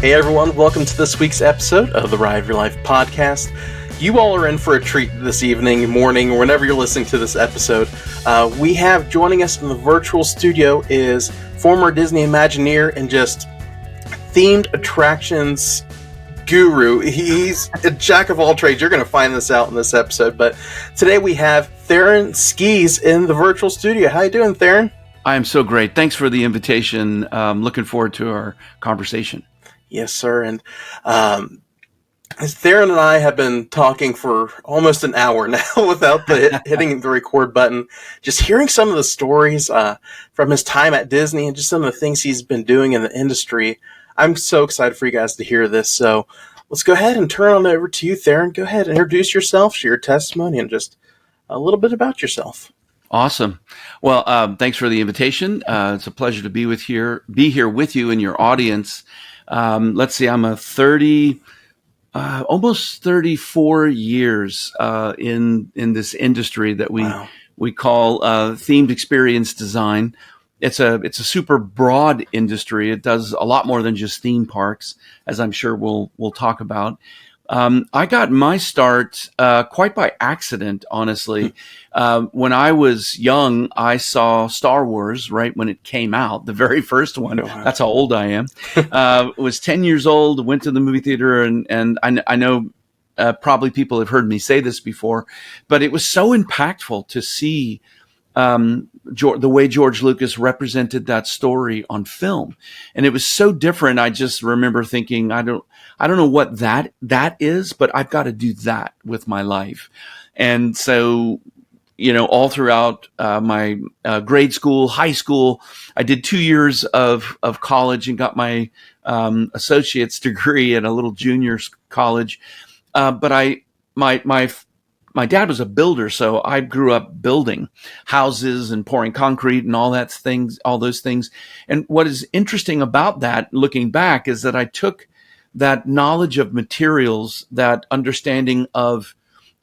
Hey everyone, welcome to this week's episode of the ROYL Podcast. You all are in for a treat this evening, morning, or whenever you're listening to this episode. We have joining us in the virtual studio is former Disney Imagineer and just themed attractions guru. He's a jack of all trades. You're going to find this out in this episode. But today we have Theron Skees in the virtual studio. How you doing, Theron? I am so great. Thanks for the invitation. Looking forward to our conversation. Yes, sir. And Theron and I have been talking for almost an hour now without hitting the record button. Just hearing some of the stories from his time at Disney and just some of the things he's been doing in the industry. I'm so excited for you guys to hear this. So let's go ahead and turn on over to you, Theron. Go ahead and introduce yourself, share your testimony, and just a little bit about yourself. Awesome. Well, thanks for the invitation. It's a pleasure to be here with you and your audience. Let's see, I'm almost 34 years in this industry that we call themed experience design. It's a super broad industry. It does a lot more than just theme parks, as I'm sure we'll talk about. I got my start quite by accident, honestly. When I was young, I saw Star Wars right when it came out, the very first one. That's how old I am. Was 10 years old, went to the movie theater, and I know probably people have heard me say this before, but it was so impactful to see the way George Lucas represented that story on film. And it was so different. I just remember thinking, I don't know what that is, but I've got to do that with my life. And so, all throughout my grade school, high school, I did 2 years of college and got my associate's degree at a little junior college. But my dad was a builder, so I grew up building houses and pouring concrete and all those things. And what is interesting about that, looking back, is that I took that knowledge of materials, that understanding of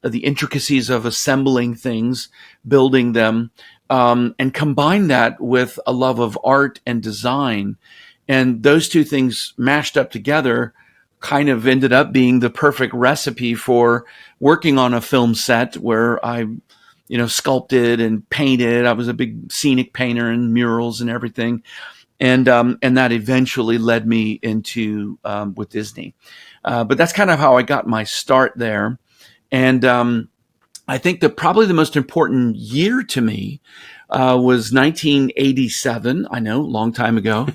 the intricacies of assembling things, building them, and combined that with a love of art and design. And those two things mashed up together kind of ended up being the perfect recipe for working on a film set where I, sculpted and painted. I was a big scenic painter and murals and everything. And that eventually led me into, with Disney. But that's kind of how I got my start there. And, I think that probably the most important year to me, was 1987. I know, long time ago.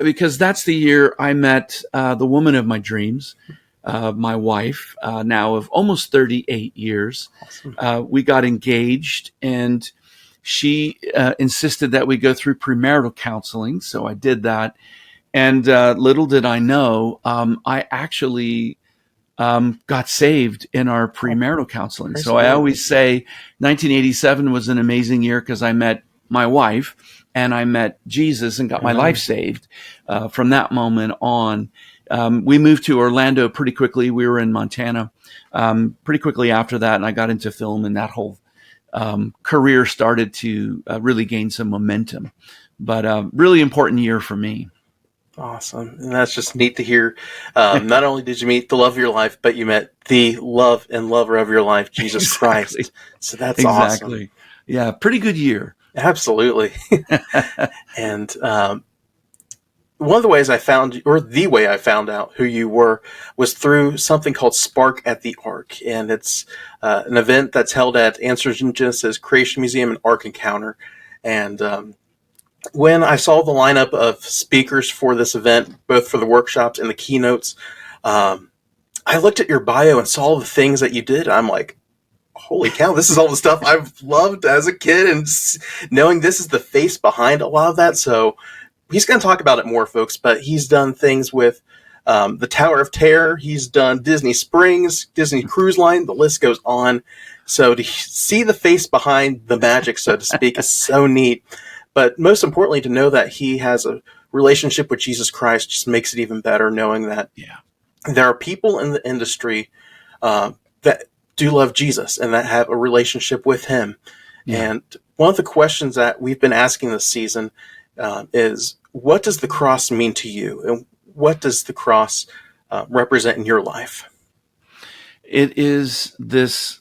Because that's the year I met the woman of my dreams, my wife, now of almost 38 years. Awesome. We got engaged, and she insisted that we go through premarital counseling, so I did that. And little did I know, I actually got saved in our premarital counseling. So I always say 1987 was an amazing year because I met my wife, and I met Jesus and got my life saved. From that moment on, we moved to Orlando pretty quickly. We were in Montana pretty quickly after that, and I got into film, and that whole career started to really gain some momentum. But really important year for me. Awesome. And that's just neat to hear. Not only did you meet the love of your life, but you met the love and lover of your life, Jesus Christ. So that's awesome. Yeah, pretty good year. Absolutely. And one of the ways I found, or the way I found out who you were, was through something called Spark at the Ark. And it's an event that's held at Answers in Genesis Creation Museum and Ark Encounter. And when I saw the lineup of speakers for this event, both for the workshops and the keynotes, I looked at your bio and saw the things that you did. I'm like, holy cow, this is all the stuff I've loved as a kid, and knowing this is the face behind a lot of that. So he's going to talk about it more, folks, but he's done things with the Tower of Terror. He's done Disney Springs, Disney Cruise Line. The list goes on. So to see the face behind the magic, so to speak, is so neat. But most importantly, to know that he has a relationship with Jesus Christ just makes it even better, knowing that there are people in the industry that do love Jesus and that have a relationship with him. Yeah. And one of the questions that we've been asking this season is, what does the cross mean to you? And what does the cross represent in your life? It is this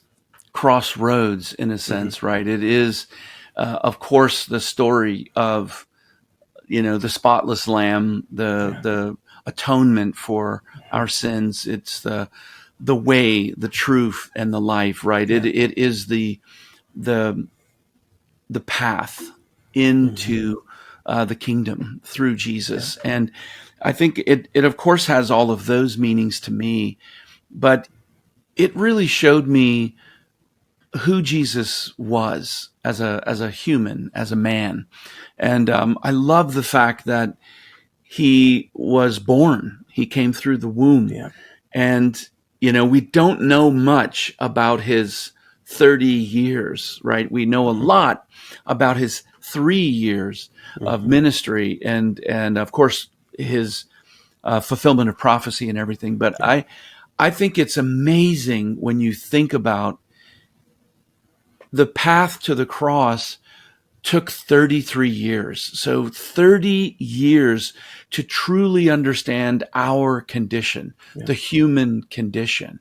crossroads in a sense, right? It is, of course, the story of, the spotless lamb, the atonement for our sins. It's the way, the truth, and the life, right? It is the path into the kingdom through Jesus. And I think it of course has all of those meanings to me, but it really showed me who Jesus was as a human, as a man. And I love the fact that he was born. He came through the womb. Yeah. And, we don't know much about his 30 years, right? We know a lot about his 3 years of ministry and of course his fulfillment of prophecy and everything. But I think it's amazing when you think about the path to the cross took 33 years. So 30 years to truly understand our condition, the human condition.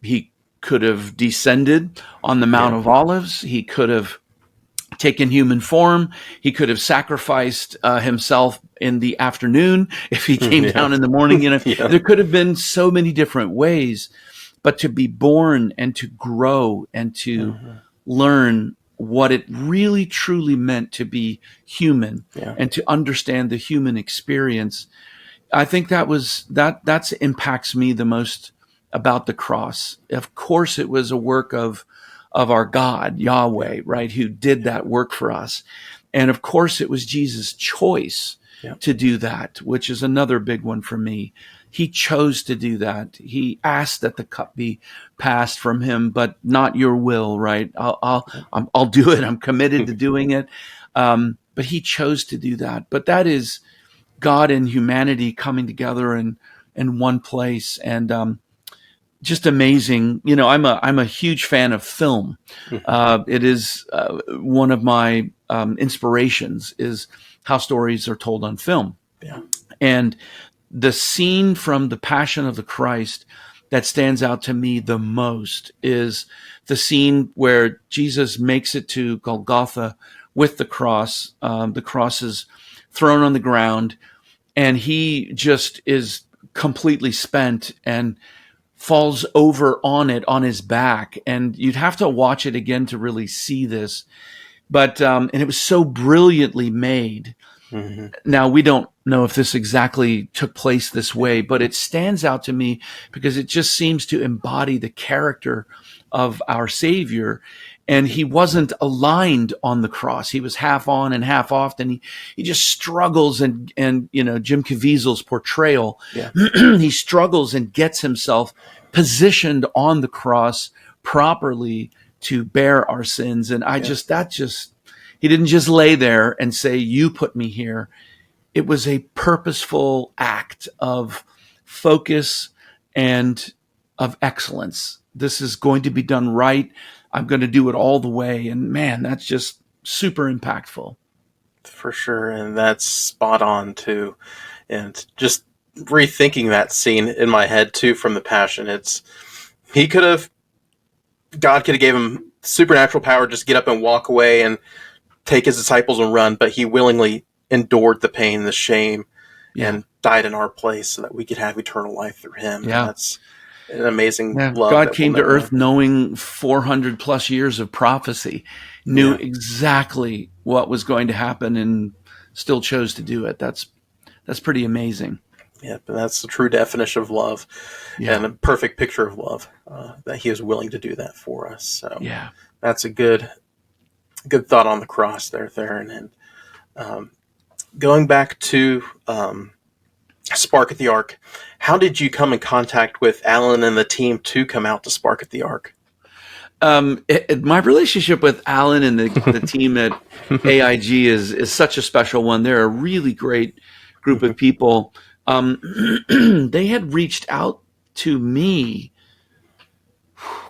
He could have descended on the Mount of Olives. He could have taken human form. He could have sacrificed himself in the afternoon if he came down in the morning. There could have been so many different ways, but to be born and to grow and to learn what it really truly meant to be human and to understand the human experience, I think that impacts me the most about the cross. Of course, it was a work of our God, Yahweh, right, who did that work for us. And of course, it was Jesus' choice to do that, which is another big one for me. He chose to do that. He asked that the cup be passed from him, but not your will, right? I'll do it. I'm committed to doing it. But he chose to do that. But that is God and humanity coming together in one place. And just amazing. I'm a huge fan of film. It is one of my inspirations is how stories are told on film. Yeah. And the scene from the Passion of the Christ that stands out to me the most is the scene where Jesus makes it to Golgotha with the cross. The cross is thrown on the ground, and he just is completely spent and falls over on it on his back. And you'd have to watch it again to really see this. But and it was so brilliantly made. Now, we don't know if this exactly took place this way, but it stands out to me because it just seems to embody the character of our Savior. And he wasn't aligned on the cross. He was half on and half off. And he just struggles and Jim Caviezel's portrayal, he struggles and gets himself positioned on the cross properly to bear our sins. And he didn't just lay there and say, you put me here. It was a purposeful act of focus and of excellence. This is going to be done right. I'm going to do it all the way. And man, that's just super impactful. For sure. And that's spot on too. And just rethinking that scene in my head too, from the Passion, God could have gave him supernatural power, just get up and walk away and take his disciples and run, but he willingly endured the pain, the shame, and died in our place so that we could have eternal life through him. Yeah. And that's an amazing love. God came to earth knowing 400 plus years of prophecy, knew exactly what was going to happen and still chose to do it. That's pretty amazing. Yeah, but that's the true definition of love and a perfect picture of love, that he is willing to do that for us. So that's a good thought on the cross there, Theron. And going back to Spark at the Ark, how did you come in contact with Alan and the team to come out to Spark at the Ark? My relationship with Alan and the team at AIG is such a special one. They're a really great group of people. They had reached out to me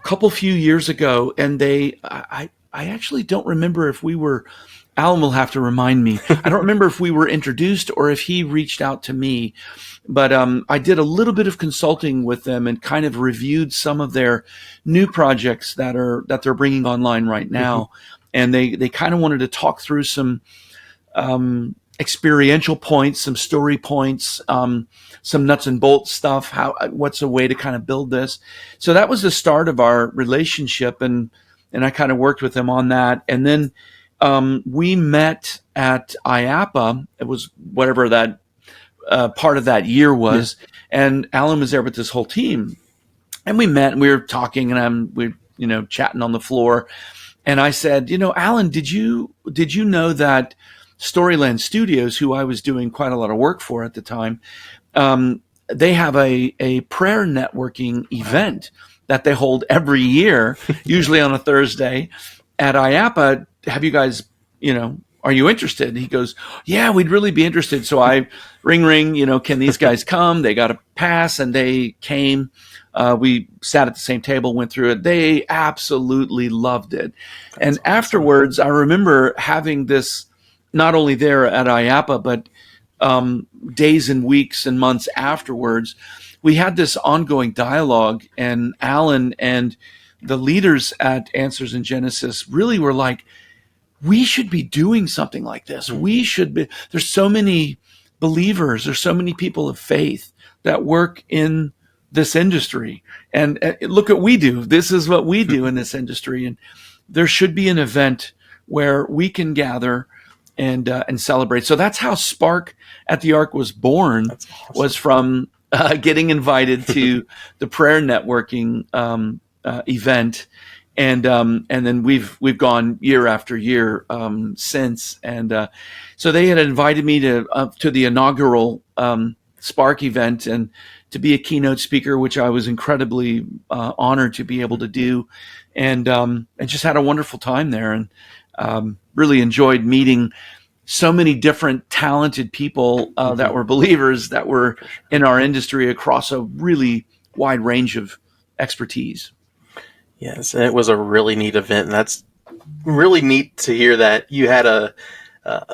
a few years ago, and I actually don't remember if we were, Alan will have to remind me. I don't remember if we were introduced or if he reached out to me, but I did a little bit of consulting with them and kind of reviewed some of their new projects that they're bringing online right now. And they kind of wanted to talk through some experiential points, some story points, some nuts and bolts stuff. What's a way to kind of build this? So that was the start of our relationship, and I kind of worked with them on that. And then we met at IAPA. It was whatever that part of that year was, and Alan was there with this whole team. And we met, and we were talking, and we chatting on the floor. And I said, Alan, did you know that Storyland Studios, who I was doing quite a lot of work for at the time, they have a prayer networking event that they hold every year, usually on a Thursday at IAPA. Have you guys, are you interested? And he goes, yeah, we'd really be interested. So I ring, can these guys come? They got a pass, and they came. We sat at the same table, went through it. They absolutely loved it. That's awesome. Afterwards, I remember having this, not only there at IAPA, but days and weeks and months afterwards, we had this ongoing dialogue, and Alan and the leaders at Answers in Genesis really were like, we should be doing something like this. We should be. There's so many believers, there's so many people of faith that work in this industry. And look what we do. This is what we do in this industry. And there should be an event where we can gather and celebrate. So that's how Spark at the Ark was born. That's awesome. Was from getting invited to the prayer networking event, and then we've gone year after year since. And so they had invited me to the inaugural Spark event and to be a keynote speaker, which I was incredibly honored to be able to do, and I just had a wonderful time there, and really enjoyed meeting so many different talented people that were believers that were in our industry across a really wide range of expertise. Yes, and it was a really neat event, and that's really neat to hear that you had a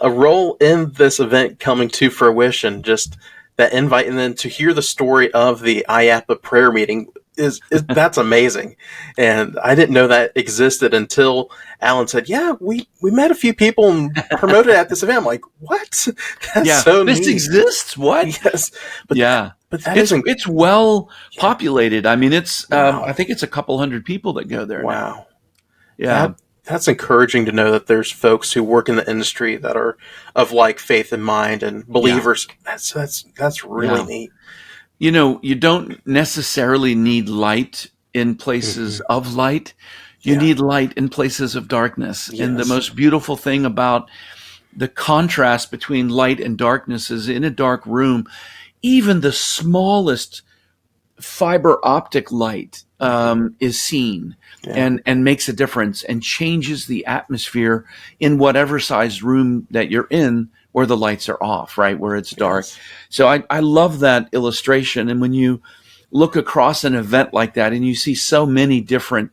role in this event coming to fruition. Just that invite, and then to hear the story of the IAPA prayer meeting is that's amazing. And I didn't know that existed until Alan said, yeah, we met a few people and promoted at this event. I'm like, what? That's so neat. This exists? What? Yes. But that it's well populated. I mean, it's I think it's a couple hundred people that go there. Wow. Now. Yeah. That's encouraging to know that there's folks who work in the industry that are of like faith in mind and believers. Yeah. That's really neat. You don't necessarily need light in places of light. You need light in places of darkness. Yes. And the most beautiful thing about the contrast between light and darkness is in a dark room, even the smallest fiber optic light is seen and makes a difference and changes the atmosphere in whatever size room that you're in where the lights are off, right, where it's dark. Yes. So I love that illustration. And when you look across an event like that and you see so many different,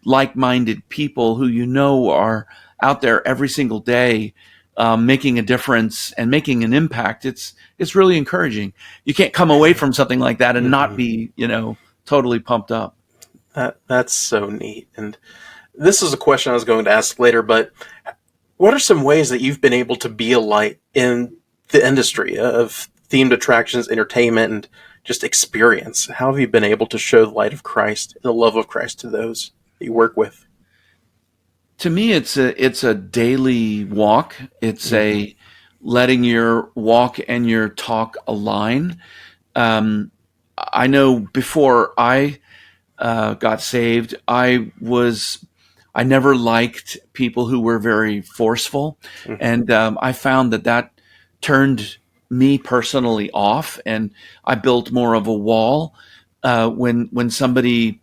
like-minded people who are out there every single day making a difference and making an impact, it's really encouraging. You can't come away from something like that and not be, totally pumped up. That's so neat. And this is a question I was going to ask later, but what are some ways that you've been able to be a light in the industry of themed attractions, entertainment, and just experience? How have you been able to show the light of Christ, the love of Christ to those that you work with? To me, it's a daily walk. It's a letting your walk and your talk align. I know before I got saved, I never liked people who were very forceful, and I found that turned me personally off, and I built more of a wall when somebody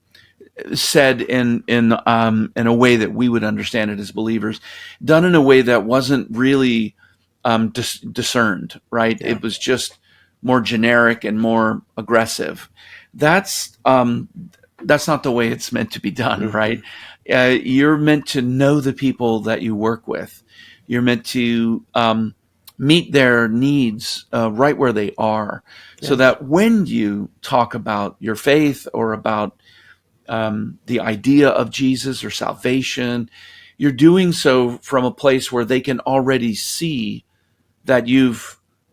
said in a way that we would understand it as believers, done in a way that wasn't really discerned, right? Yeah. It was just more generic and more aggressive. That's not the way it's meant to be done, right? You're meant to know the people that you work with. You're meant to meet their needs right where they are, so that when you talk about your faith or about the idea of Jesus or salvation, you're doing so from a place where they can already see that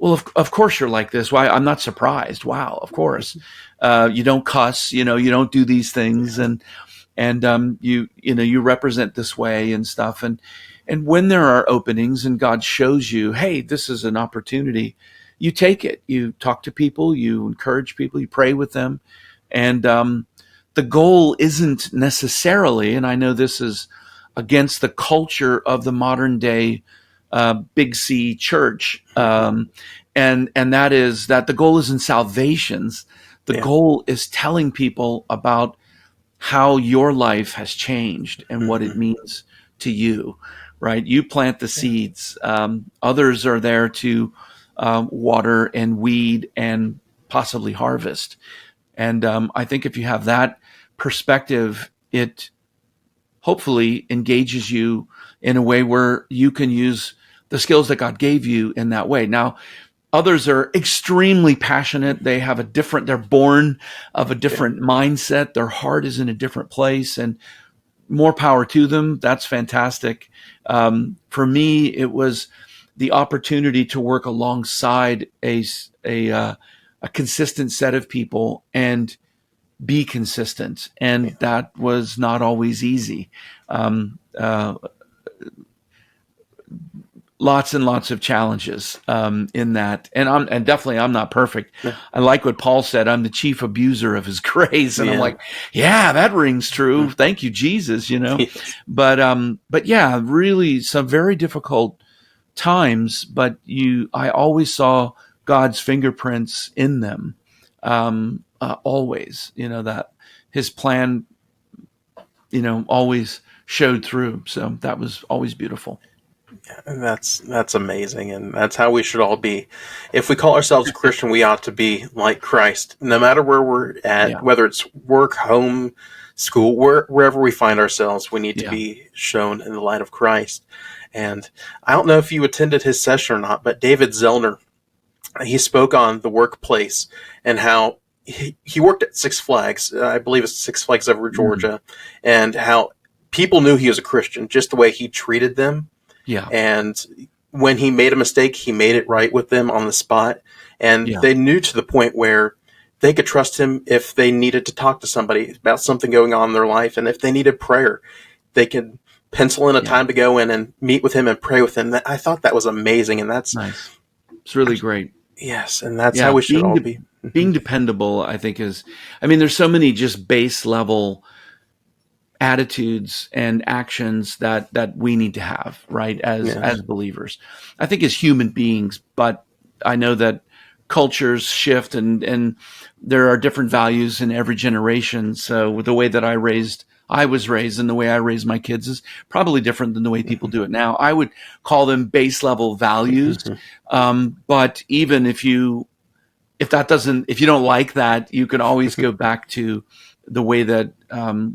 of course you're like this. Why? I'm not surprised. Wow, of course. You don't cuss, you don't do these things, and you represent this way and stuff. And when there are openings and God shows you, hey, this is an opportunity, you take it. You talk to people, you encourage people, you pray with them. And the goal isn't necessarily, and I know this is against the culture of the modern day Big C church, and that is that the goal isn't salvations. The goal is telling people about how your life has changed and what it means to you, right? You plant the seeds. Others are there to water and weed and possibly harvest. And I think if you have that perspective, it hopefully engages you in a way where you can use the skills that God gave you in that way. Now, others are extremely passionate. They're born of a different mindset. Their heart is in a different place, and more power to them. That's fantastic. For me, it was the opportunity to work alongside a consistent set of people and be consistent. And that was not always easy. Lots and lots of challenges in that, and definitely I'm not perfect. Yeah. I like what Paul said. I'm the chief abuser of His grace, and I'm like, yeah, that rings true. Thank you, Jesus. Yes. But yeah, really some very difficult times. But I always saw God's fingerprints in them. Always, that His plan, always showed through. So that was always beautiful. And that's amazing, and that's how we should all be. If we call ourselves a Christian, we ought to be like Christ, no matter where we're at, whether it's work, home, school, wherever we find ourselves. We need to be shown in the light of Christ. And I don't know if you attended his session or not, but David Zellner, he spoke on the workplace and how he worked at Six Flags. I believe it's Six Flags over Georgia, and how people knew he was a Christian just the way he treated them. Yeah. And when he made a mistake, he made it right with them on the spot. And they knew to the point where they could trust him if they needed to talk to somebody about something going on in their life. And if they needed prayer, they could pencil in a time to go in and meet with him and pray with him. I thought that was amazing. And that's nice. It's really great. Yes. And that's how we should all be. Being dependable, I think, there's so many just base level attitudes and actions that we need to have, right, as believers. I think as human beings, but I know that cultures shift and there are different values in every generation. So the way that I was raised and the way I raise my kids is probably different than the way people do it now. I would call them base level values. But even if you don't like that, you can always go back to the way that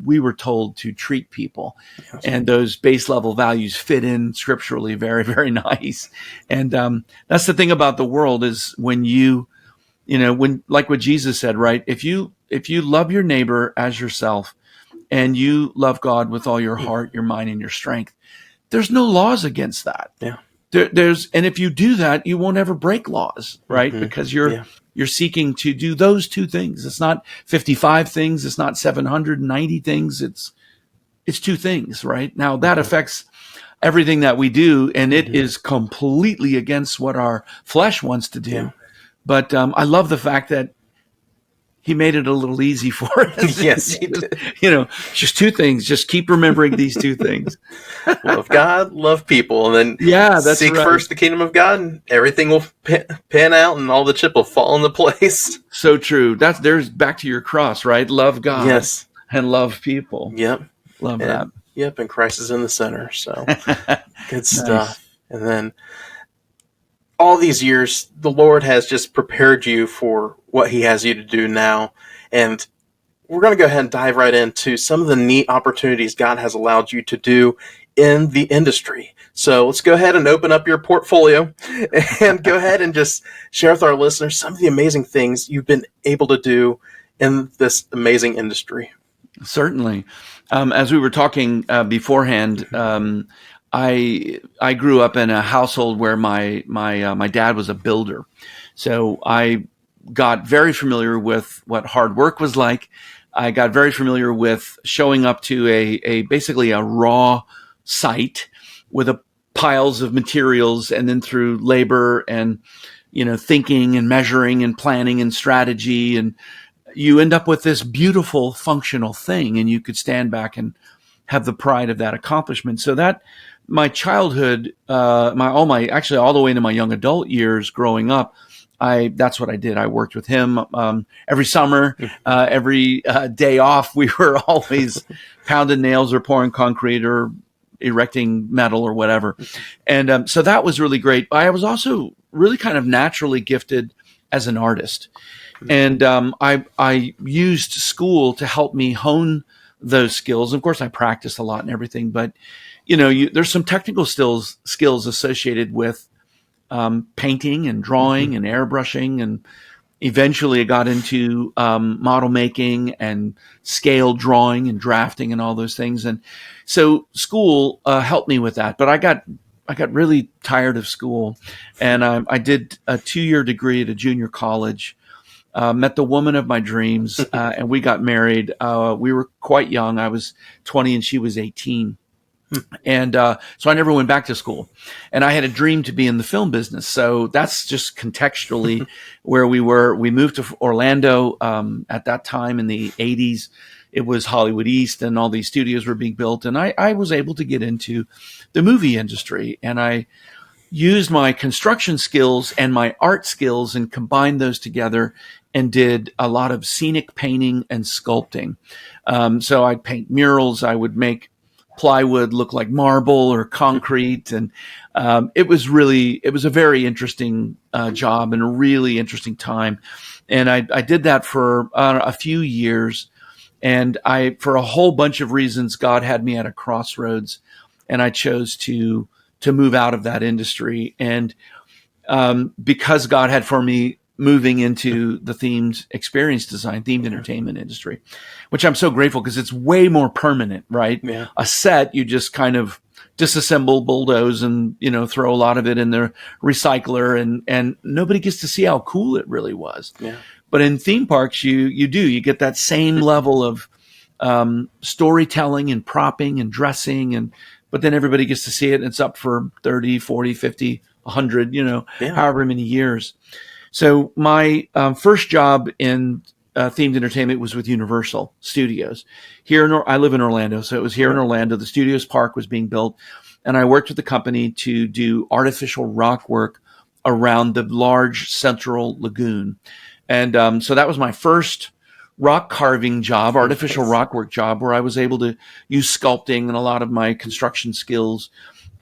we were told to treat people. Yes. And those base level values fit in scripturally very, very nice. And that's the thing about the world is when when like what Jesus said, right? If you love your neighbor as yourself and you love God with all your heart, your mind, and your strength, there's no laws against that. Yeah. And if you do that, you won't ever break laws, right? Because you're seeking to do those two things. It's not 55 things. It's not 790 things. It's two things, right? Now that affects everything that we do, and it is completely against what our flesh wants to do. Yeah. But I love the fact that He made it a little easy for us. Yes, He did. Just two things. Just keep remembering these two things. Love God, love people, and then that's seek first the kingdom of God, and everything will pan out, and all the chip will fall into place. So true. There's back to your cross, right? Love God, yes, and love people. Yep, love that. Yep, and Christ is in the center. So good stuff. And then all these years, the Lord has just prepared you for what He has you to do now. And we're going to go ahead and dive right into some of the neat opportunities God has allowed you to do in the industry. So let's go ahead and open up your portfolio and go ahead and just share with our listeners some of the amazing things you've been able to do in this amazing industry. Certainly. As we were talking beforehand, I grew up in a household where my dad was a builder. So I got very familiar with what hard work was like. I got very familiar with showing up to basically a raw site with piles of materials, and then through labor and, thinking and measuring and planning and strategy, and you end up with this beautiful functional thing, and you could stand back and have the pride of that accomplishment. So that my childhood, all the way into my young adult years growing up, that's what I did. I worked with him every summer, every day off. We were always pounding nails or pouring concrete or erecting metal or whatever. And so that was really great. I was also really kind of naturally gifted as an artist. And I used school to help me hone those skills. Of course, I practiced a lot and everything, but there's some technical skills associated with painting and drawing and airbrushing, and eventually I got into model making and scale drawing and drafting and all those things. And so school helped me with that. But I got really tired of school, and I did a 2-year degree at a junior college. Met the woman of my dreams, and we got married. We were quite young. I was 20 and she was 18. And so I never went back to school. And I had a dream to be in the film business. So that's just contextually where we were. We moved to Orlando at that time in the 80s. It was Hollywood East, and all these studios were being built. And I was able to get into the movie industry. And I used my construction skills and my art skills and combined those together and did a lot of scenic painting and sculpting. So I'd paint murals. I would make plywood look like marble or concrete. And it was a very interesting job and a really interesting time. And I did that for a few years. And for a whole bunch of reasons, God had me at a crossroads, and I chose to move out of that industry. And because God had for me moving into the themed entertainment industry, which I'm so grateful, because it's way more permanent, right? Yeah. A set, you just kind of disassemble, bulldoze, and, throw a lot of it in the recycler, and nobody gets to see how cool it really was. Yeah. But in theme parks, you get that same level of storytelling and propping and dressing, but then everybody gets to see it, and it's up for 30, 40, 50, 100, however many years. So my first job in themed entertainment was with Universal Studios. I live in Orlando, so it was here in Orlando. The Studios Park was being built, and I worked with the company to do artificial rock work around the large central lagoon. And so that was my first rock carving job, artificial rock work job, where I was able to use sculpting and a lot of my construction skills,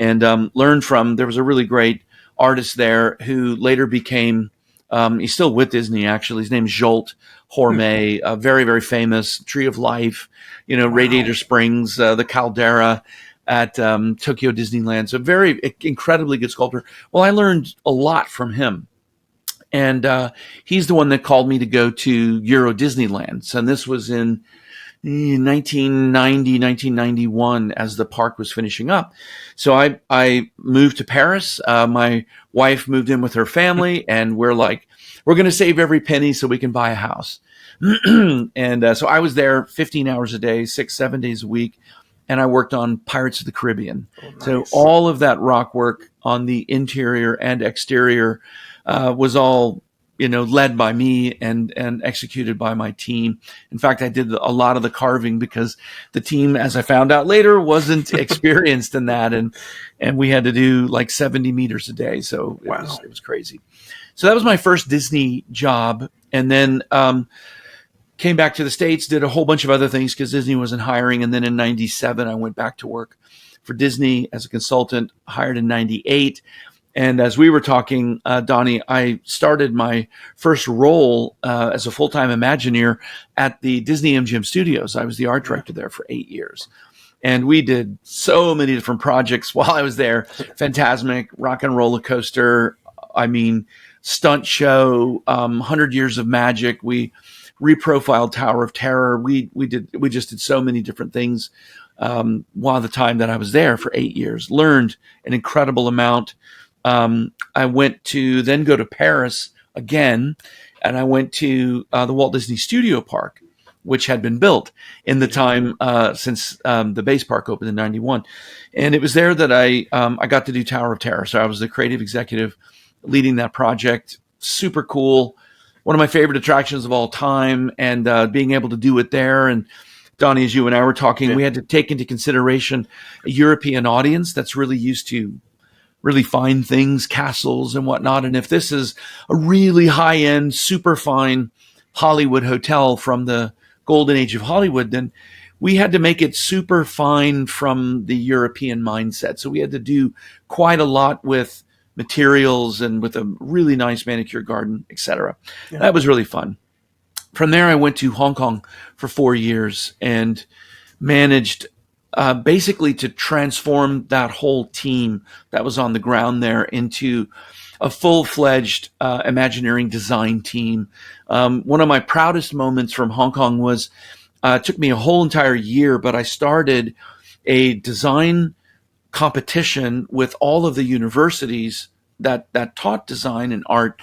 and learn from. There was a really great artist there who later became. He's still with Disney, actually. His name's Jolt Horme, very, very famous, Tree of Life, Radiator Springs, the Caldera at Tokyo Disneyland. So very incredibly good sculptor. Well, I learned a lot from him. And he's the one that called me to go to Euro Disneyland. So this was in 1990, 1991, as the park was finishing up. So I moved to Paris. My wife moved in with her family, and we're like, we're going to save every penny so we can buy a house. And so I was there 15 hours a day, 6-7 days a week, and I worked on Pirates of the Caribbean. Oh, nice. So all of that rock work on the interior and exterior was all led by me and executed by my team. In fact, I did a lot of the carving because the team, as I found out later, wasn't experienced in that. And we had to do like 70 meters a day. So it was crazy. So that was my first Disney job. And then came back to the States, did a whole bunch of other things because Disney wasn't hiring. And then in 97, I went back to work for Disney as a consultant, hired in 98. And as we were talking, Donnie, I started my first role as a full-time Imagineer at the Disney MGM Studios. I was the art director there for 8 years. And we did so many different projects while I was there. Fantasmic, Rock and Roller Coaster, Stunt Show, 100 Years of Magic. We reprofiled Tower of Terror. We just did so many different things while the time that I was there for 8 years. Learned an incredible amount. I went to then go to Paris again, and I went to the Walt Disney Studio Park, which had been built in the time since the base park opened in '91. And it was there that I got to do Tower of Terror. So I was the creative executive leading that project. Super cool. One of my favorite attractions of all time, and being able to do it there. And Donnie, as you and I were talking, we had to take into consideration a European audience that's really used to really fine things, castles and whatnot. And if this is a really high-end, super fine Hollywood hotel from the golden age of Hollywood, then we had to make it super fine from the European mindset. So we had to do quite a lot with materials and with a really nice manicure garden, etc. Yeah. That was really fun. From there, I went to Hong Kong for 4 years and managed basically to transform that whole team that was on the ground there into a full-fledged Imagineering design team. One of my proudest moments from Hong Kong was, it took me a whole entire year, but I started a design competition with all of the universities that taught design and art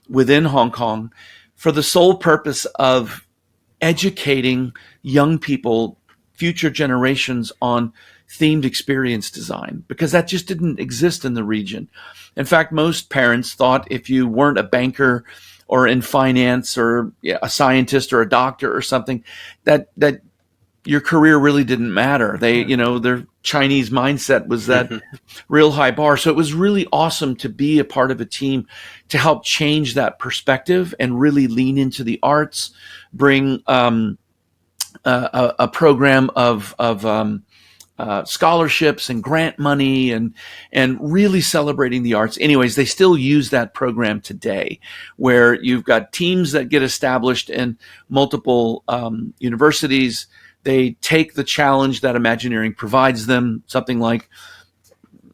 within Hong Kong for the sole purpose of educating young people, future generations, on themed experience design, because that just didn't exist in the region. In fact, most parents thought if you weren't a banker or in finance or a scientist or a doctor or something, that your career really didn't matter. Their Chinese mindset was that real high bar. So it was really awesome to be a part of a team to help change that perspective and really lean into the arts, bring a program of scholarships and grant money and really celebrating the arts. Anyways, they still use that program today, where you've got teams that get established in multiple universities. They take the challenge that Imagineering provides them, something like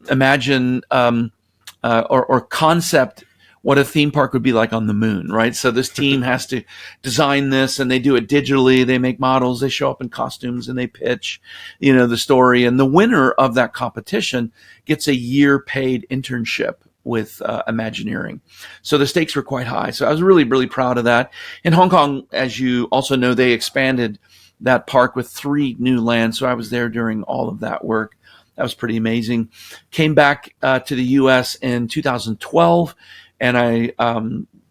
imagine or concept what a theme park would be like on the moon, right? So this team has to design this, and they do it digitally. They make models, they show up in costumes, and they pitch, the story. And the winner of that competition gets a year paid internship with Imagineering. So the stakes were quite high. So I was really, really proud of that. In Hong Kong, as you also know, they expanded that park with 3 new lands. So I was there during all of that work. That was pretty amazing. Came back to the U.S. in 2012, and I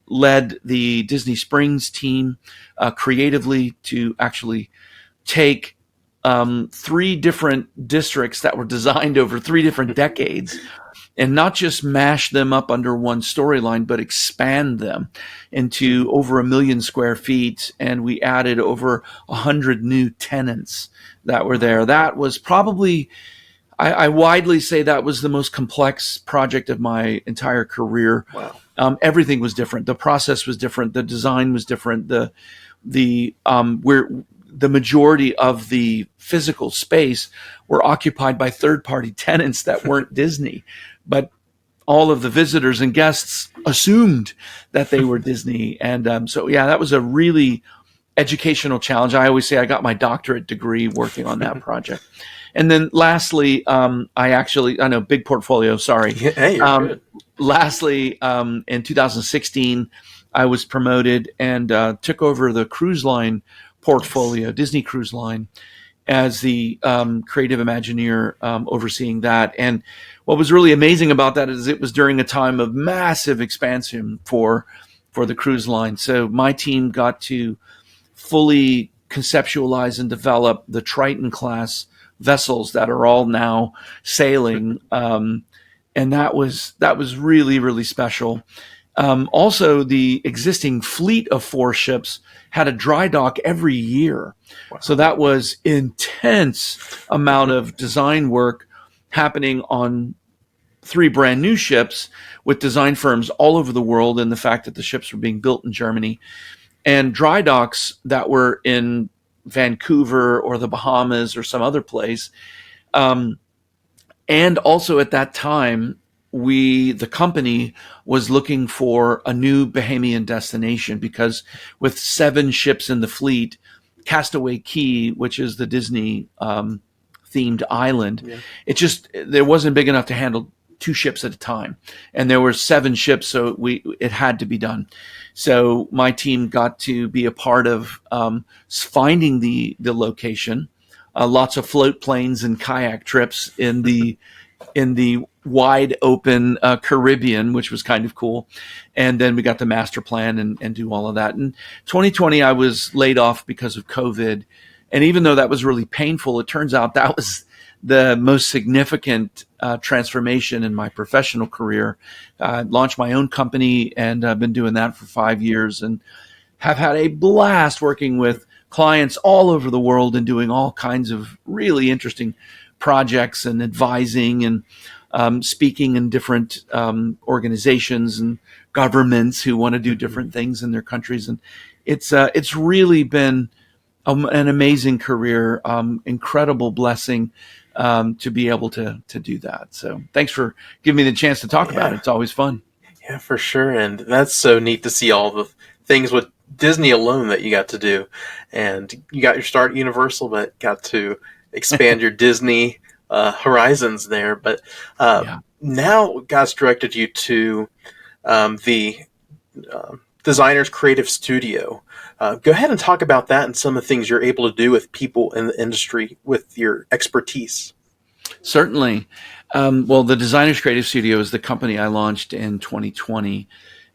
led the Disney Springs team creatively to actually take 3 different districts that were designed over 3 different decades and not just mash them up under one storyline, but expand them into over 1 million square feet. And we added over 100 new tenants that were there. That was probably, I widely say that was the most complex project of my entire career. Wow. Everything was different. The process was different. The design was different. The majority of the physical space were occupied by third-party tenants that weren't Disney, but all of the visitors and guests assumed that they were Disney. And so that was a really educational challenge. I always say I got my doctorate degree working on that project. And then lastly, I know, big portfolio, sorry. Hey, you're good. Lastly, in 2016, I was promoted and took over the cruise line portfolio, Disney Cruise Line, as the creative Imagineer overseeing that. And what was really amazing about that is it was during a time of massive expansion for the cruise line. So my team got to fully conceptualize and develop the Triton class vessels that are all now sailing. And that was really, really special. Also, the existing fleet of 4 ships had a dry dock every year. Wow. So that was intense amount of design work happening on 3 brand new ships with design firms all over the world, and the fact that the ships were being built in Germany, and dry docks that were in Vancouver or the Bahamas or some other place. And also at that time, the company was looking for a new Bahamian destination, because with 7 ships in the fleet, Castaway Cay, which is the Disney themed island, there wasn't big enough to handle 2 ships at a time, and there were 7 ships, so it had to be done. So my team got to be a part of finding the location, lots of float planes and kayak trips in the wide open Caribbean, which was kind of cool. And then we got the master plan and do all of that. In 2020, I was laid off because of COVID. And even though that was really painful, it turns out that was the most significant transformation in my professional career. I launched my own company, and I've been doing that for 5 years, and have had a blast working with clients all over the world and doing all kinds of really interesting projects and advising and speaking in different organizations and governments who want to do different things in their countries. And it's really been an amazing career, incredible blessing to be able to do that. So thanks for giving me the chance to talk about it. It's always fun. Yeah, for sure. And that's so neat to see all the things with Disney alone that you got to do. And you got your start at Universal, but got to expand your Disney horizons there. But now God's directed you to the Designer's Creative Studio. Go ahead and talk about that and some of the things you're able to do with people in the industry with your expertise. Certainly. Well, the Designer's Creative Studio is the company I launched in 2020.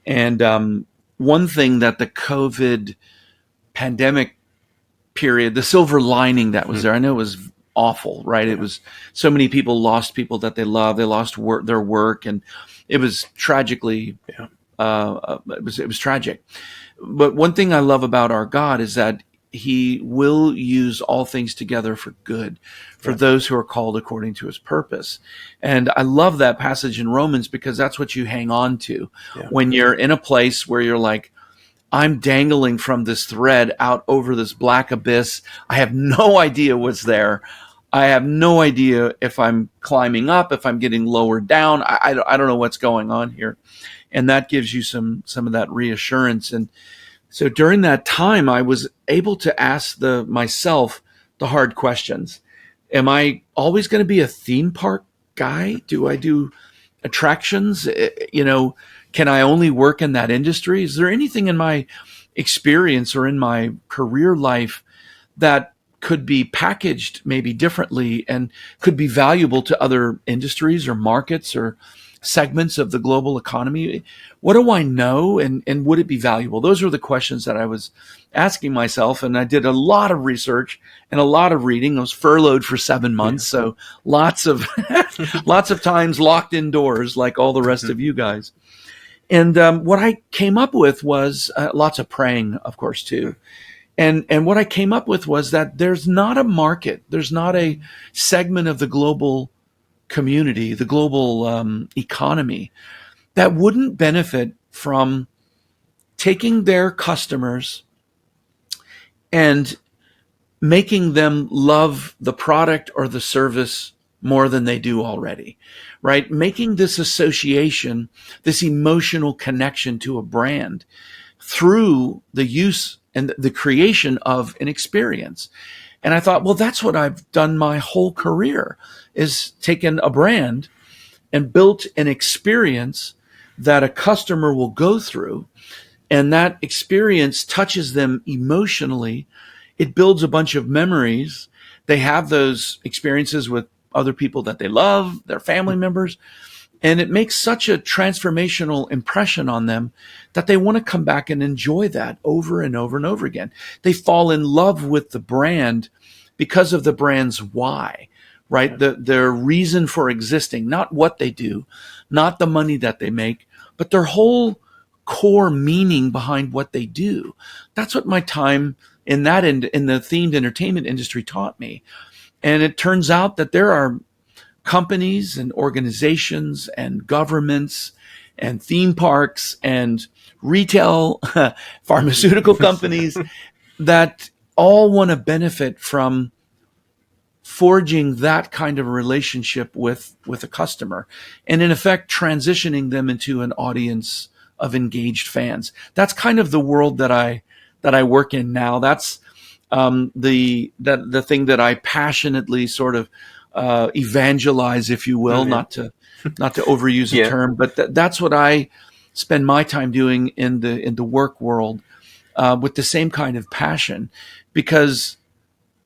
And one thing that the COVID pandemic period, the silver lining that was there, I know it was awful, right? It was so many people lost people that they love. They lost their work, and it was tragically, it was tragic. But one thing I love about our God is that He will use all things together for good for those who are called according to His purpose. And I love that passage in Romans, because that's what you hang on to when you're in a place where you're like, I'm dangling from this thread out over this black abyss. I have no idea what's there. I have no idea if I'm climbing up, if I'm getting lowered down. I don't know what's going on here. And that gives you some of that reassurance. And so during that time, I was able to ask myself the hard questions. Am I always going to be a theme park guy? Do I do attractions? Can I only work in that industry? Is there anything in my experience or in my career life that could be packaged maybe differently and could be valuable to other industries or markets or segments of the global economy? What do I know, and would it be valuable? Those are the questions that I was asking myself, and I did a lot of research and a lot of reading. I was furloughed for 7 months, so lots of times locked indoors like all the rest of you guys. And what I came up with was lots of praying, of course, too. And what I came up with was that there's not a market, there's not a segment of the global community, the global economy, that wouldn't benefit from taking their customers and making them love the product or the service more than they do already, right? Making this association, this emotional connection to a brand through the use and the creation of an experience. And I thought, well, that's what I've done my whole career, is taken a brand and built an experience that a customer will go through. And that experience touches them emotionally. It builds a bunch of memories. They have those experiences with other people that they love, their family members. And it makes such a transformational impression on them that they want to come back and enjoy that over and over and over again. They fall in love with the brand because of the brand's why, right? Their reason for existing, not what they do, not the money that they make, but their whole core meaning behind what they do. That's what my time in the themed entertainment industry taught me. And it turns out that there are companies and organizations and governments and theme parks and retail, pharmaceutical companies that all want to benefit from forging that kind of a relationship with a customer, and in effect transitioning them into an audience of engaged fans. That's kind of the world that I work in now. That's the thing that I passionately sort of evangelize, if you will, not to overuse a term, but that's what I spend my time doing in the work world, with the same kind of passion. Because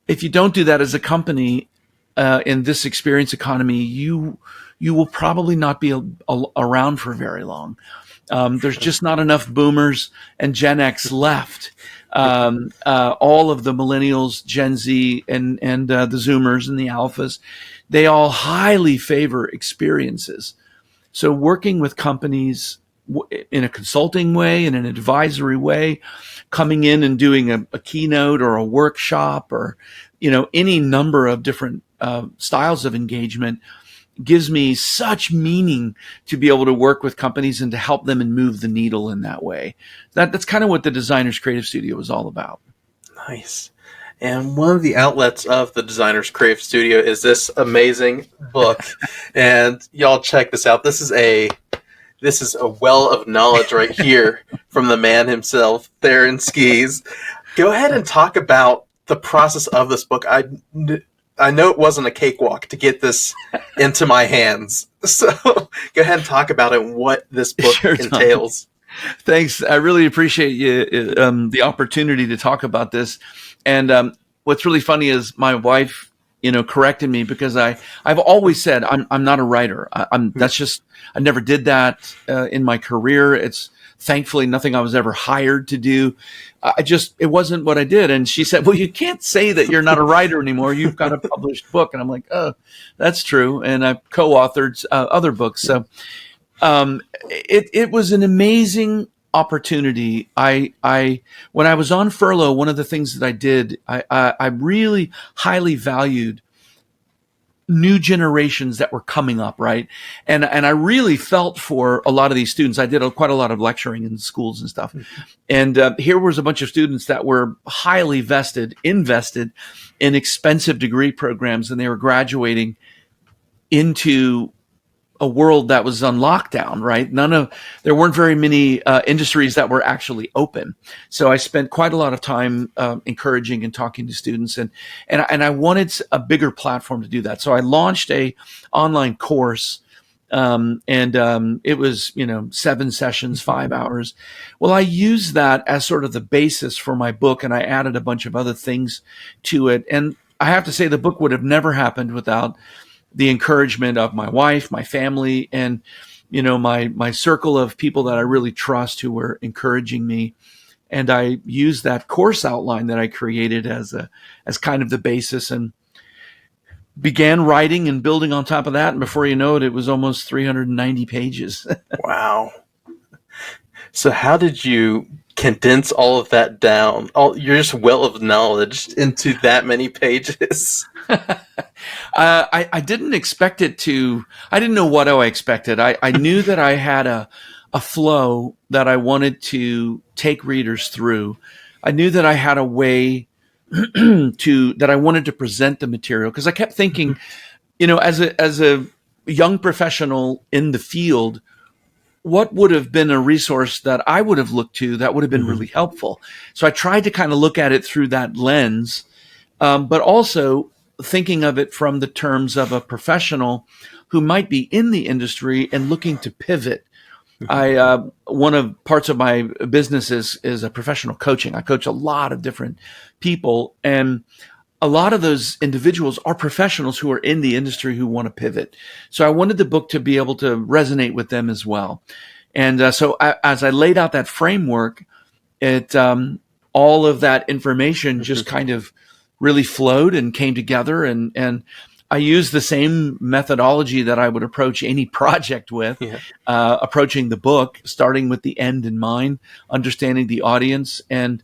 if you don't do that as a company in this experience economy, you will probably not be around for very long. There's just not enough boomers and Gen X left. All of the millennials, Gen Z, and the Zoomers and the Alphas, they all highly favor experiences. So working with companies in a consulting way, in an advisory way, coming in and doing a keynote or a workshop, or any number of different styles of engagement, gives me such meaning to be able to work with companies and to help them and move the needle in that way. That's kind of what the Designers Creative Studio is all about. Nice. And one of the outlets of the Designers Creative Studio is this amazing book. And y'all check this out. This is a well of knowledge right here from the man himself, Theron Skees. Go ahead and talk about the process of this book. I know it wasn't a cakewalk to get this into my hands. So go ahead and talk about it and what this book entails. Thanks. I really appreciate you the opportunity to talk about this. And what's really funny is my wife, corrected me, because I've always said I'm not a writer. I never did that in my career. It's thankfully nothing I was ever hired to do. It wasn't what I did. And she said, well, you can't say that you're not a writer anymore. You've got a published book. And I'm like, oh, that's true. And I've co-authored other books. So it was an amazing opportunity. When I was on furlough, one of the things that I did, I really highly valued new generations that were coming up, right? And I really felt for a lot of these students. I did quite a lot of lecturing in schools and stuff. Mm-hmm. And here was a bunch of students that were highly invested in expensive degree programs, and they were graduating into a world that was on lockdown, right? There weren't very many industries that were actually open. So I spent quite a lot of time encouraging and talking to students, and I wanted a bigger platform to do that. So I launched a online course, and it was 7 sessions, 5 hours. Well, I used that as sort of the basis for my book, and I added a bunch of other things to it. And I have to say, the book would have never happened without the encouragement of my wife, my family, and my circle of people that I really trust, who were encouraging me. And I used that course outline that I created as kind of the basis, and began writing and building on top of that. And before you know it, it was almost 390 pages. Wow. So how did you condense all of that down? You're just well of knowledge into that many pages. I didn't expect it to. I didn't know what I expected. I knew that I had a flow that I wanted to take readers through. I knew that I had a way that I wanted to present the material, because I kept thinking, as a young professional in the field, what would have been a resource that I would have looked to that would have been really helpful? So I tried to kind of look at it through that lens, but also thinking of it from the terms of a professional who might be in the industry and looking to pivot. One of parts of my business is a professional coaching. I coach a lot of different people, and a lot of those individuals are professionals who are in the industry who want to pivot. So I wanted the book to be able to resonate with them as well. And so as I laid out that framework, all of that information just kind of really flowed and came together. And I used the same methodology that I would approach any project with, approaching the book, starting with the end in mind, understanding the audience, and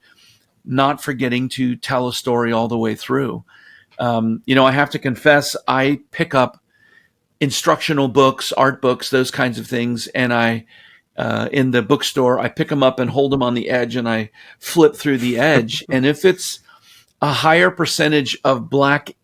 not forgetting to tell a story all the way through. I have to confess, I pick up instructional books, art books, those kinds of things. And in the bookstore, I pick them up and hold them on the edge, and I flip through the edge. And if it's a higher percentage of black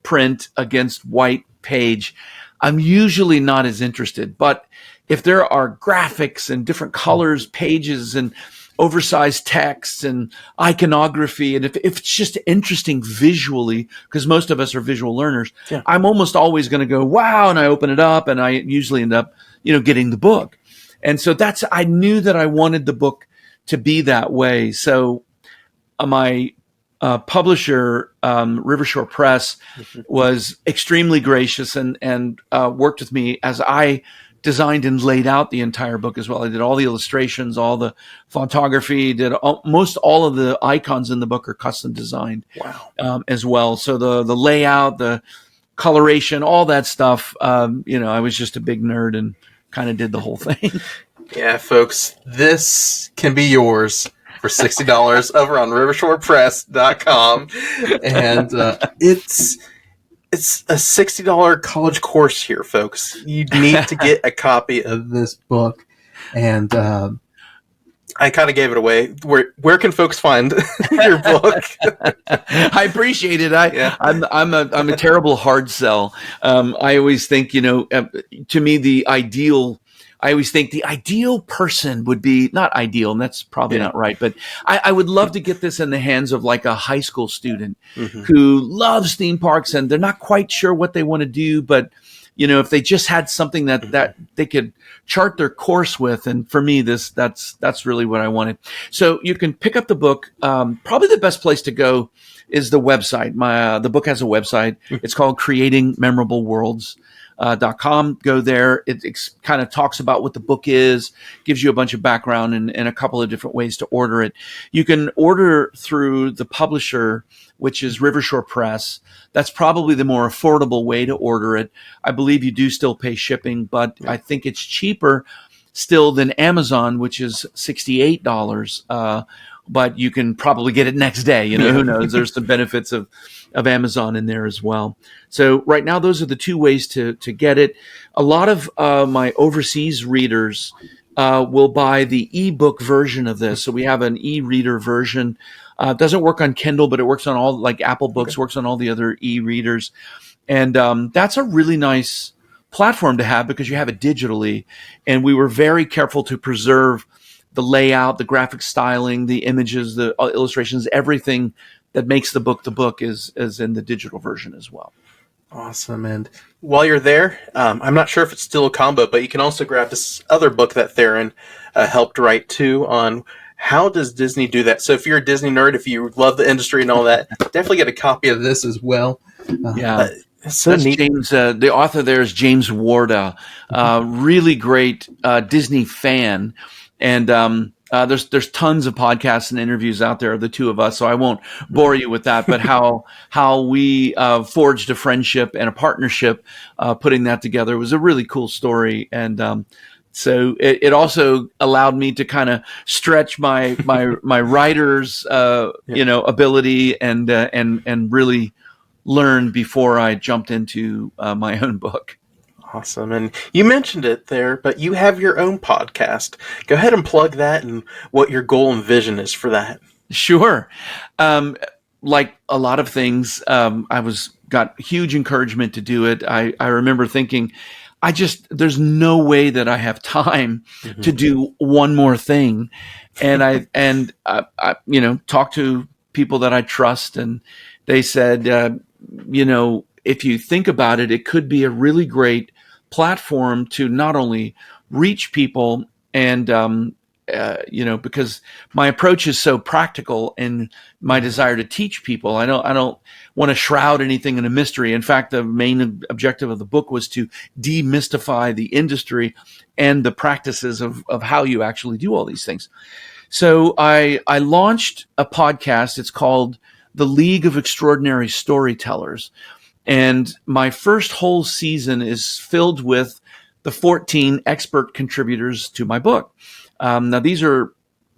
print against white page, I'm usually not as interested. But if there are graphics and different colors, pages, and oversized text and iconography, and if it's just interesting visually, because most of us are visual learners, I'm almost always going to go, wow, and I open it up, and I usually end up, getting the book. And so I knew that I wanted the book to be that way. So my publisher, Rivershore Press, was extremely gracious and worked with me as I designed and laid out the entire book as well. I did all the illustrations, all the photography, most all of the icons in the book are custom designed. Wow. As well. So the layout, the coloration, all that stuff, I was just a big nerd and kind of did the whole thing. Yeah, folks, this can be yours for $60 over on rivershorepress.com. And it's a $60 college course here, folks. You need to get a copy of this book. And I kind of gave it away. Where can folks find your book? I appreciate it. I'm a terrible hard sell. I always think, to me, I always think the ideal person would be not ideal, and that's probably not right, but I would love to get this in the hands of like a high school student who loves theme parks and they're not quite sure what they want to do, but if they just had something that they could chart their course with. And for me, that's really what I wanted. So you can pick up the book. Probably the best place to go is the website. The book has a website. It's called Creating Memorable Worlds. .com. Go there. It kind of talks about what the book is, gives you a bunch of background and a couple of different ways to order it. You can order through the publisher, which is Rivershore Press. That's probably the more affordable way to order it. I believe you do still pay shipping, but I think it's cheaper still than Amazon, which is $68. But you can probably get it next day. Who knows? There's some benefits of Amazon in there as well. So right now, those are the two ways to get it. A lot of my overseas readers will buy the ebook version of this. So we have an e-reader version. It doesn't work on Kindle, but it works on all, like Apple Books, works on all the other e-readers. And that's a really nice platform to have because you have it digitally. And we were very careful to preserve the layout, the graphic styling, the images, the illustrations, everything that makes the book is in the digital version as well. Awesome. And while you're there, I'm not sure if it's still a combo, but you can also grab this other book that Theron helped write too on how does Disney do that. So if you're a Disney nerd, if you love the industry and all that, definitely get a copy of this as well. So that's neat. James, the author there is James Warda, really great Disney fan. And there's tons of podcasts and interviews out there of the two of us, so I won't bore you with that. But how we forged a friendship and a partnership, putting that together was a really cool story. And so it also allowed me to kind of stretch my writer's ability and really learn before I jumped into my own book. Awesome. And you mentioned it there, but you have your own podcast. Go ahead and plug that and what your goal and vision is for that. Sure. Like a lot of things, I got huge encouragement to do it. I remember thinking, there's no way that I have time to do one more thing. And I talked to people that I trust, and they said, if you think about it, it could be a really great platform to not only reach people and, because my approach is so practical and my desire to teach people, I don't want to shroud anything in a mystery. In fact, the main objective of the book was to demystify the industry and the practices of how you actually do all these things. So I launched a podcast. It's called The League of Extraordinary Storytellers. And my first whole season is filled with the 14 expert contributors to my book. Now, these are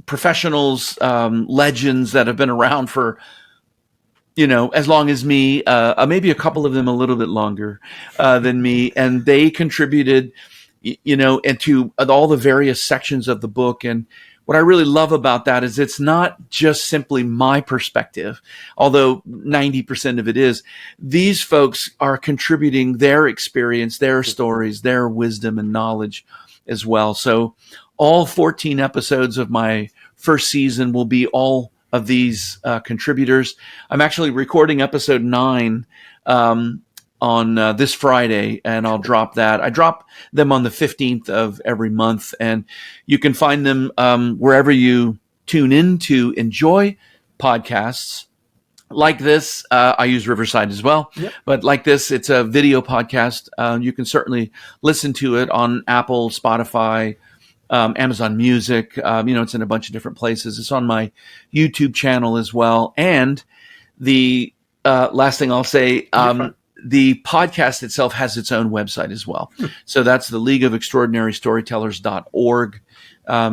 professionals, legends that have been around for as long as me, maybe a couple of them a little bit longer than me, and they contributed, into all the various sections of the book. And what I really love about that is it's not just simply my perspective, although 90% of it is. These folks are contributing their experience, their stories, their wisdom and knowledge as well. So all 14 episodes of my first season will be all of these contributors. I'm actually recording episode 9 on this Friday, and I'll drop that. I drop them on the 15th of every month, and you can find them wherever you tune in to enjoy podcasts. Like this, I use Riverside as well, but like this, it's a video podcast. You can certainly listen to it on Apple, Spotify, Amazon Music. It's in a bunch of different places. It's on my YouTube channel as well. And the last thing I'll say, the podcast itself has its own website as well. So that's the League of Extraordinary Storytellers.org.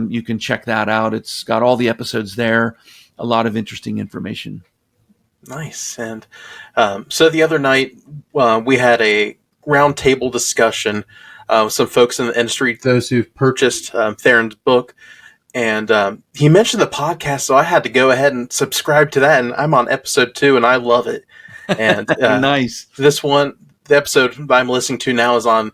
You can check that out. It's got all the episodes there, a lot of interesting information. Nice. And so the other night, we had a roundtable discussion with some folks in the industry, those who've purchased Theron's book. And he mentioned the podcast, so I had to go ahead and subscribe to that. And I'm on episode 2, and I love it. And nice. The episode I'm listening to now is on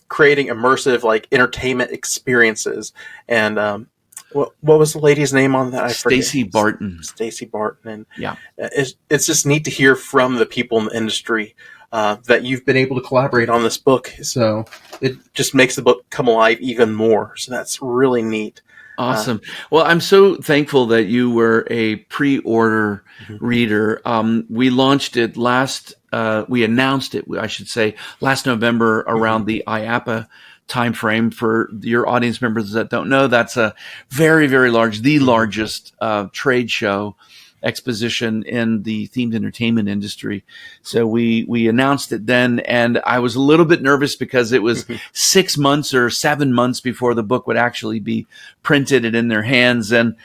creating immersive, entertainment experiences. And what was the lady's name on that? I forget. Stacy Barton. Stacy Barton. And yeah, it's just neat to hear from the people in the industry that you've been able to collaborate on this book. So it just makes the book come alive even more. So that's really neat. Awesome. Well, I'm so thankful that you were a pre-order reader. We launched it we announced it, I should say, last November around the IAPA timeframe. For your audience members that don't know, that's a very, very the largest trade show exposition in the themed entertainment industry. So we announced it then, and I was a little bit nervous because it was 6 months or 7 months before the book would actually be printed and in their hands. And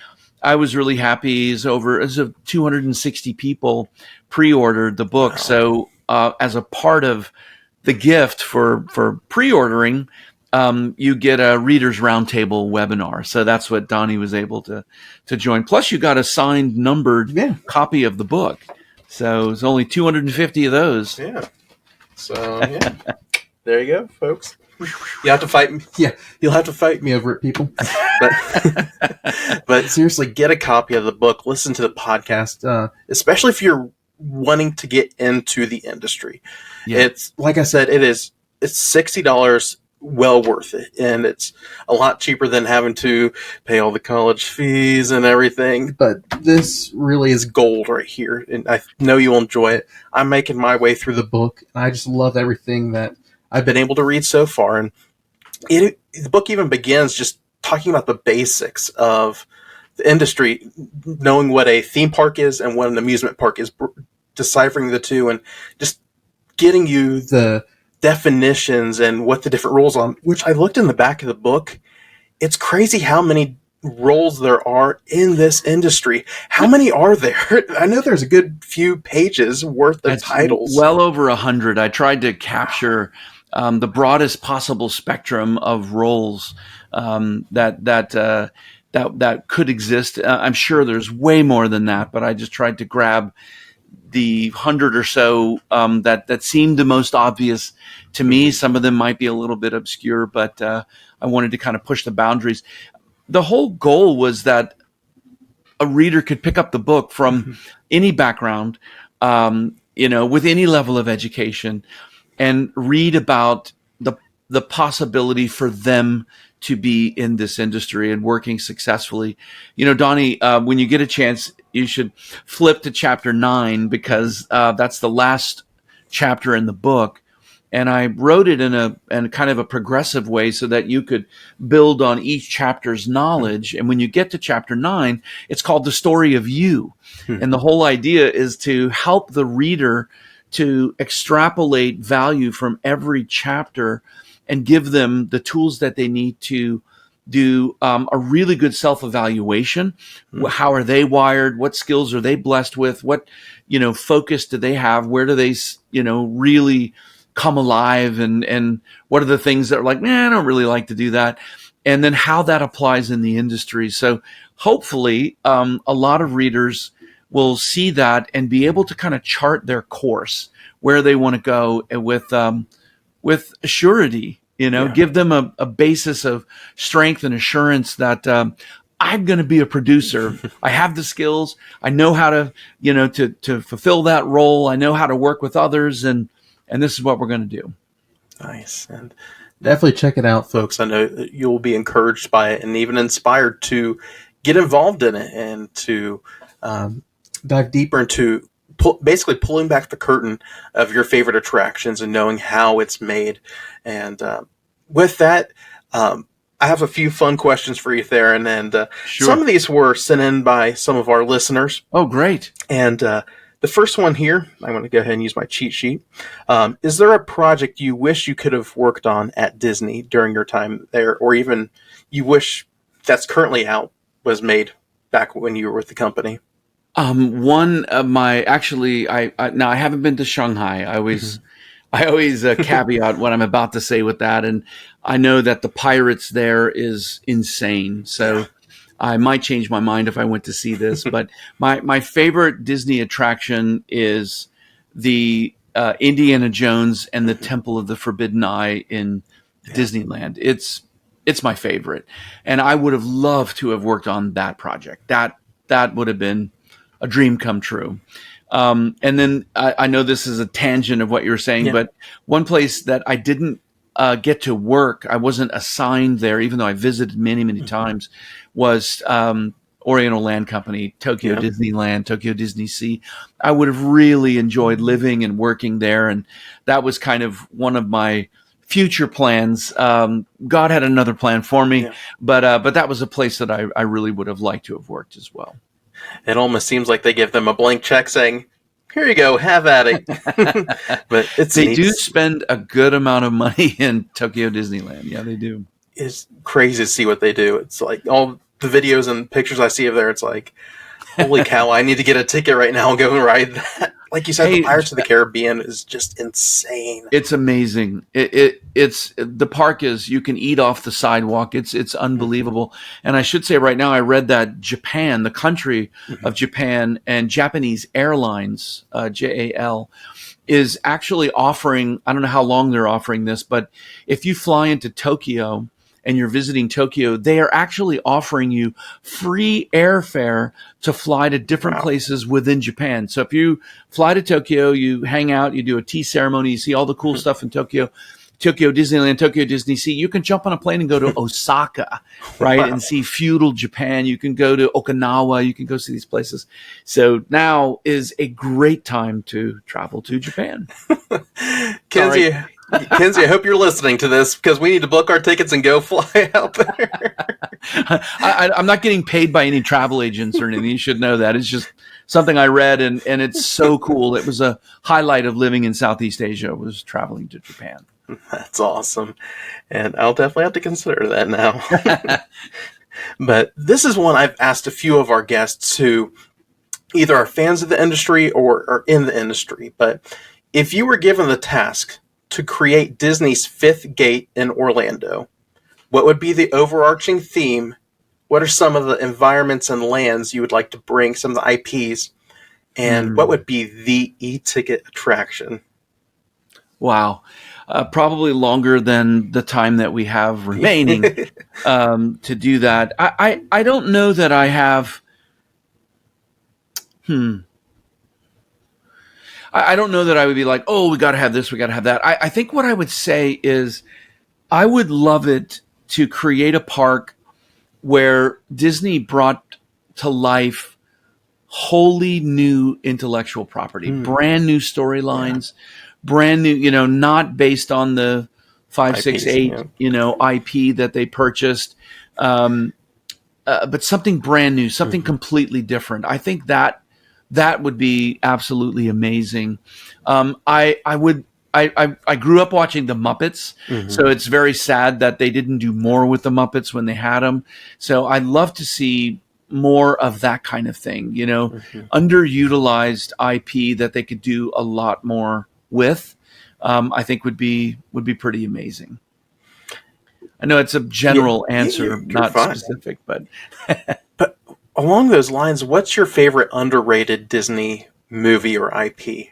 I was really happy. As 260 people pre-ordered the book. Wow. So as a part of the gift for pre-ordering, you get a Reader's Roundtable webinar. So that's what Donnie was able to join. Plus, you got a signed, numbered copy of the book. So it's only 250 of those. Yeah. So, there you go, folks. You have to fight me. Yeah, you'll have to fight me over it, people. But seriously, get a copy of the book. Listen to the podcast, especially if you're wanting to get into the industry. Yeah. It's, like I said, it's $60. Well worth it, and it's a lot cheaper than having to pay all the college fees and everything. But this really is gold right here, and I know you'll enjoy it. I'm making my way through the book, and I just love everything that I've been able to read so far. And the book even begins just talking about the basics of the industry, knowing what a theme park is and what an amusement park is, deciphering the two, and just getting you the definitions and what the different roles are, which I looked in the back of the book. It's crazy how many roles there are in this industry. How many are there? I know there's a good few pages worth of titles. Well over 100. I tried to capture the broadest possible spectrum of roles that could exist. I'm sure there's way more than that, but I just tried to grab the 100 or so that seemed the most obvious to me. Some of them might be a little bit obscure, but I wanted to kind of push the boundaries. The whole goal was that a reader could pick up the book from any background, with any level of education, and read about the possibility for them to be in this industry and working successfully. Donnie, when you get a chance, you should flip to chapter 9, because that's the last chapter in the book. And I wrote it in kind of a progressive way so that you could build on each chapter's knowledge. And when you get to chapter 9, it's called The Story of You. And the whole idea is to help the reader to extrapolate value from every chapter and give them the tools that they need to do a really good self-evaluation. How are they wired? What skills are they blessed with? What, focus do they have? Where do they, really come alive? And what are the things that are like, man, I don't really like to do that. And then how that applies in the industry. So hopefully a lot of readers will see that and be able to kind of chart their course, where they want to go with surety, give them a basis of strength and assurance that I'm going to be a producer. I have the skills. I know how to, to fulfill that role. I know how to work with others, and this is what we're going to do. Nice. And definitely check it out, folks. I know that you'll be encouraged by it and even inspired to get involved in it and to dive deeper into basically pulling back the curtain of your favorite attractions and knowing how it's made. And with that, I have a few fun questions for you, Theron. And Sure. Some of these were sent in by some of our listeners. Oh, great. And the first one here, I'm going to go ahead and use my cheat sheet. Is there a project you wish you could have worked on at Disney during your time there, or even you wish that's currently out was made back when you were with the company? One of my, actually, I haven't been to Shanghai. I always caveat what I'm about to say with that. And I know that the Pirates there is insane. So I might change my mind if I went to see this. But my favorite Disney attraction is the Indiana Jones and the Temple of the Forbidden Eye in Disneyland. It's my favorite. And I would have loved to have worked on that project. That would have been a dream come true. And then I know this is a tangent of what you're saying, but one place that I didn't get to work, I wasn't assigned there, even though I visited many, many times, was Oriental Land Company, Tokyo Disneyland, Tokyo Disney Sea. I would have really enjoyed living and working there. And that was kind of one of my future plans. God had another plan for me, but that was a place that I really would have liked to have worked as well. It almost seems like they give them a blank check saying, here you go, have at it. But they do spend a good amount of money in Tokyo Disneyland. Yeah, they do. It's crazy to see what they do. It's like all the videos and pictures I see of there, it's like, holy cow, I need to get a ticket right now and go and ride that. Like you said, the Pirates of the Caribbean is just insane. It's amazing. It's the park is, you can eat off the sidewalk. It's unbelievable. And I should say right now, I read that Japan, the country of Japan, and Japanese Airlines, JAL, is actually offering, I don't know how long they're offering this, but if you fly into Tokyo and you're visiting Tokyo, they are actually offering you free airfare to fly to different places within Japan. So if you fly to Tokyo, you hang out, you do a tea ceremony, you see all the cool stuff in Tokyo, Tokyo Disneyland, Tokyo Disney Sea, you can jump on a plane and go to Osaka, right? And see feudal Japan. You can go to Okinawa. You can go see these places. So now is a great time to travel to Japan. Kenzie, I hope you're listening to this because we need to book our tickets and go fly out there. I'm not getting paid by any travel agents or anything. You should know that. It's just something I read, and it's so cool. It was a highlight of living in Southeast Asia, was traveling to Japan. That's awesome. And I'll definitely have to consider that now. But this is one I've asked a few of our guests who either are fans of the industry or are in the industry. But if you were given the task to create Disney's fifth gate in Orlando, what would be the overarching theme? What are some of the environments and lands you would like to bring, some of the IPs? And what would be the e-ticket attraction? Wow. Probably longer than the time that we have remaining to do that. I don't know that I have. I don't know that I would be like, oh, we got to have this, we got to have that. I think what I would say is I would love it to create a park where Disney brought to life wholly new intellectual property, brand new storylines, brand new, not based on the 568, IP that they purchased, but something brand new, something completely different. I think that would be absolutely amazing. I I grew up watching the Muppets, so it's very sad that they didn't do more with the Muppets when they had them. So I'd love to see more of that kind of thing, underutilized IP that they could do a lot more with. I think would be pretty amazing. I know it's a general answer, you're not fine. specific, but But along those lines, what's your favorite underrated Disney movie or IP?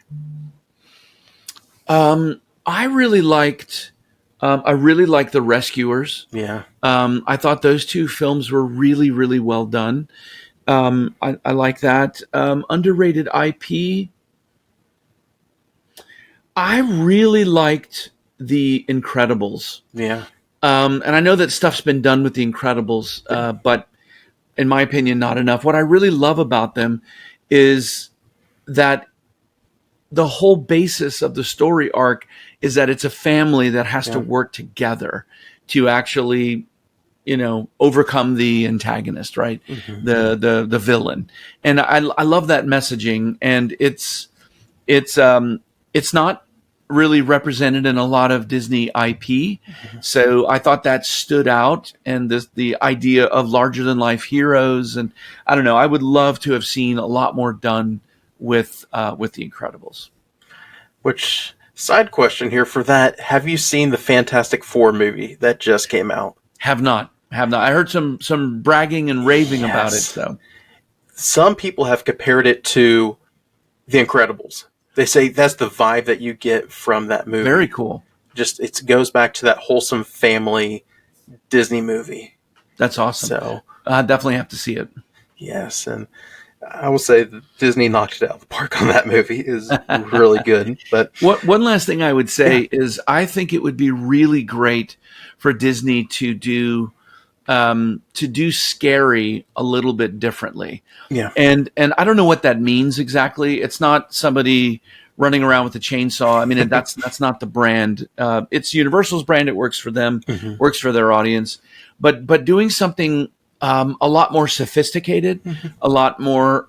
I really liked The Rescuers. Yeah. I thought those two films were really, really well done. I like that. Underrated IP. I really liked The Incredibles. Yeah. And I know that stuff's been done with The Incredibles, but in my opinion, not enough. What I really love about them is that the whole basis of the story arc is that it's a family that has to work together to actually, overcome the antagonist, right? The villain. And I love that messaging, and it's not really represented in a lot of Disney IP. So I thought that stood out, and the idea of larger than life heroes. And I don't know, I would love to have seen a lot more done with The Incredibles. Which, side question here for that, have you seen the Fantastic Four movie that just came out? Have not. I heard some bragging and raving about it. So some people have compared it to The Incredibles. They say that's the vibe that you get from that movie. Very cool. Just it goes back to that wholesome family Disney movie. That's awesome. So I definitely have to see it. Yes, and I will say that Disney knocked it out of the park on that movie. It is really good. But one last thing I would say is I think it would be really great for Disney to do scary a little bit differently. Yeah. And I don't know what that means exactly. It's not somebody running around with a chainsaw. I mean, that's not the brand. It's Universal's brand. It works for them, works for their audience. But doing something a lot more sophisticated, a lot more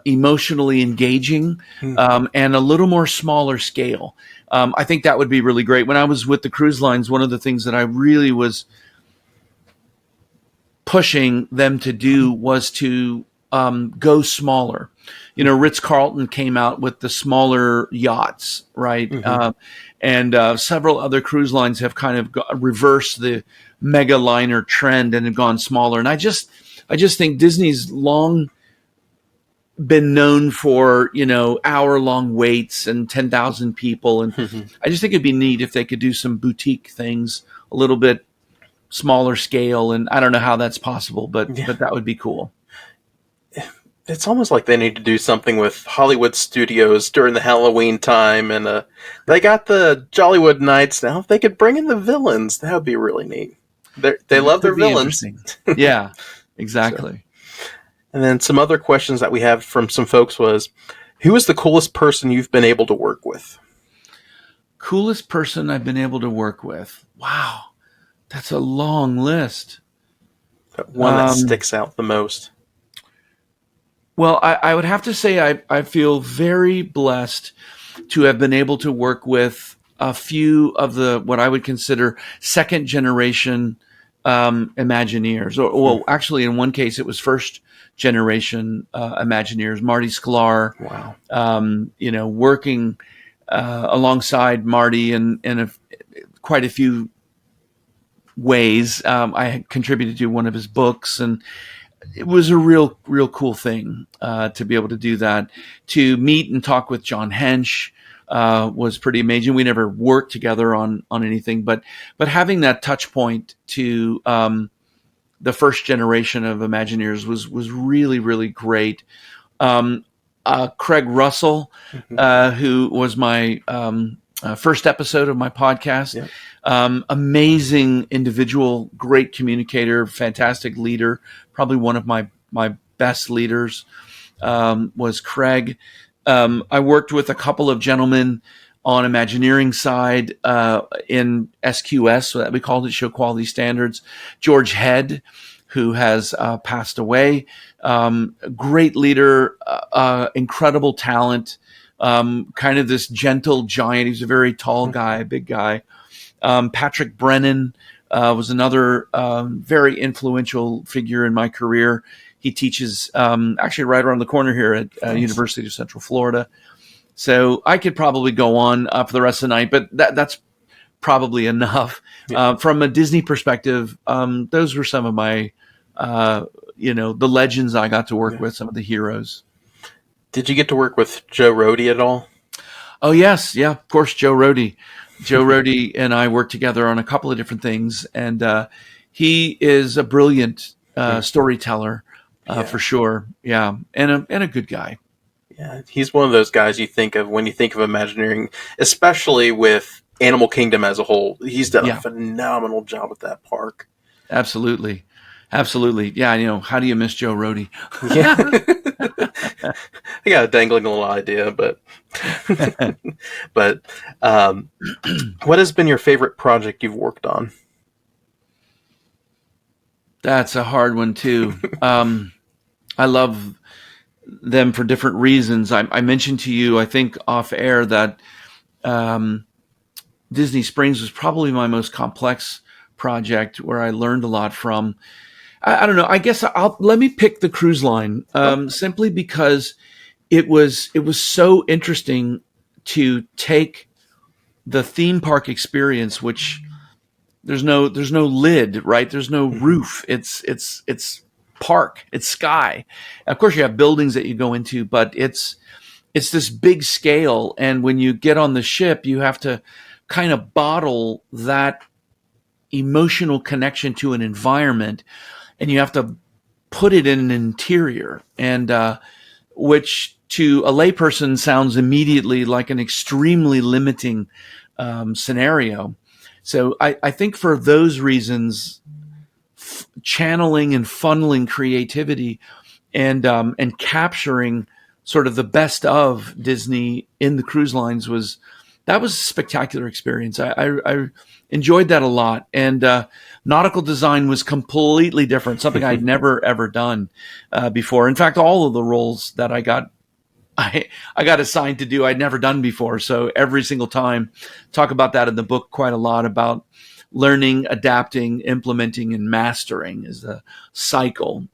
emotionally engaging, and a little more smaller scale. I think that would be really great. When I was with the cruise lines, one of the things that I really was pushing them to do was to go smaller. Ritz-Carlton came out with the smaller yachts, right? And several other cruise lines have kind of reversed the mega liner trend and have gone smaller. And I just think Disney's long been known for, hour-long waits and 10,000 people. And I just think it'd be neat if they could do some boutique things a little bit smaller scale. And I don't know how that's possible, but that would be cool. It's almost like they need to do something with Hollywood studios during the Halloween time. And they got the Jollywood Nights now. If they could bring in the villains, that would be really neat. They love their villains. Yeah, exactly. So, and then some other questions that we have from some folks was, who is the coolest person you've been able to work with? Coolest person I've been able to work with. Wow. That's a long list. But one that sticks out the most. Well, I would have to say I feel very blessed to have been able to work with a few of the what I would consider second generation Imagineers. Well, actually, in one case, it was first generation Imagineers. Marty Sklar. Wow. Working alongside Marty in quite a few ways. I contributed to one of his books, and it was a real cool thing to be able to do that. To meet and talk with John Hench was pretty amazing. We never worked together on anything, but having that touch point to the first generation of Imagineers was really, really great. Craig Russell, who was my first episode of my podcast. Yep. Amazing individual, great communicator, fantastic leader. Probably one of my best leaders was Craig. I worked with a couple of gentlemen on Imagineering side in SQS, so that we called it Show Quality Standards. George Head, who has passed away. Great leader, incredible talent. kind of this gentle giant. He was a very tall guy, big guy. Patrick Brennan was another very influential figure in my career. He teaches actually right around the corner here at University of Central Florida. So I could probably go on for the rest of the night, but that's probably enough. Yeah. From a Disney perspective, those were some of my, the legends I got to work with, some of the heroes. Did you get to work with Joe Rohde at all? Oh, yes. Yeah, of course, Joe Rohde. Joe Rohde and I worked together on a couple of different things, and he is a brilliant storyteller for sure. Yeah, and a good guy. Yeah, he's one of those guys you think of when you think of Imagineering, especially with Animal Kingdom as a whole. He's done a phenomenal job with that park. Absolutely. Yeah, how do you miss Joe Rohde? Yeah. I got a dangling little idea, but what has been your favorite project you've worked on? That's a hard one too. I love them for different reasons. I mentioned to you, I think off air, that Disney Springs was probably my most complex project where I learned a lot from. I don't know. I guess let me pick the cruise line simply because it was so interesting to take the theme park experience, which there's no lid, right? There's no roof. It's park. It's sky. Of course, you have buildings that you go into, but it's this big scale. And when you get on the ship, you have to kind of bottle that emotional connection to an environment, and you have to put it in an interior, and which to a layperson sounds immediately like an extremely limiting scenario. So I think for those reasons, channeling and funneling creativity and capturing sort of the best of Disney in the cruise lines was a spectacular experience. I enjoyed that a lot. And nautical design was completely different, something I'd never, ever done before. In fact, all of the roles that I got assigned to do, I'd never done before. So every single time, talk about that in the book quite a lot, about learning, adapting, implementing, and mastering is the cycle,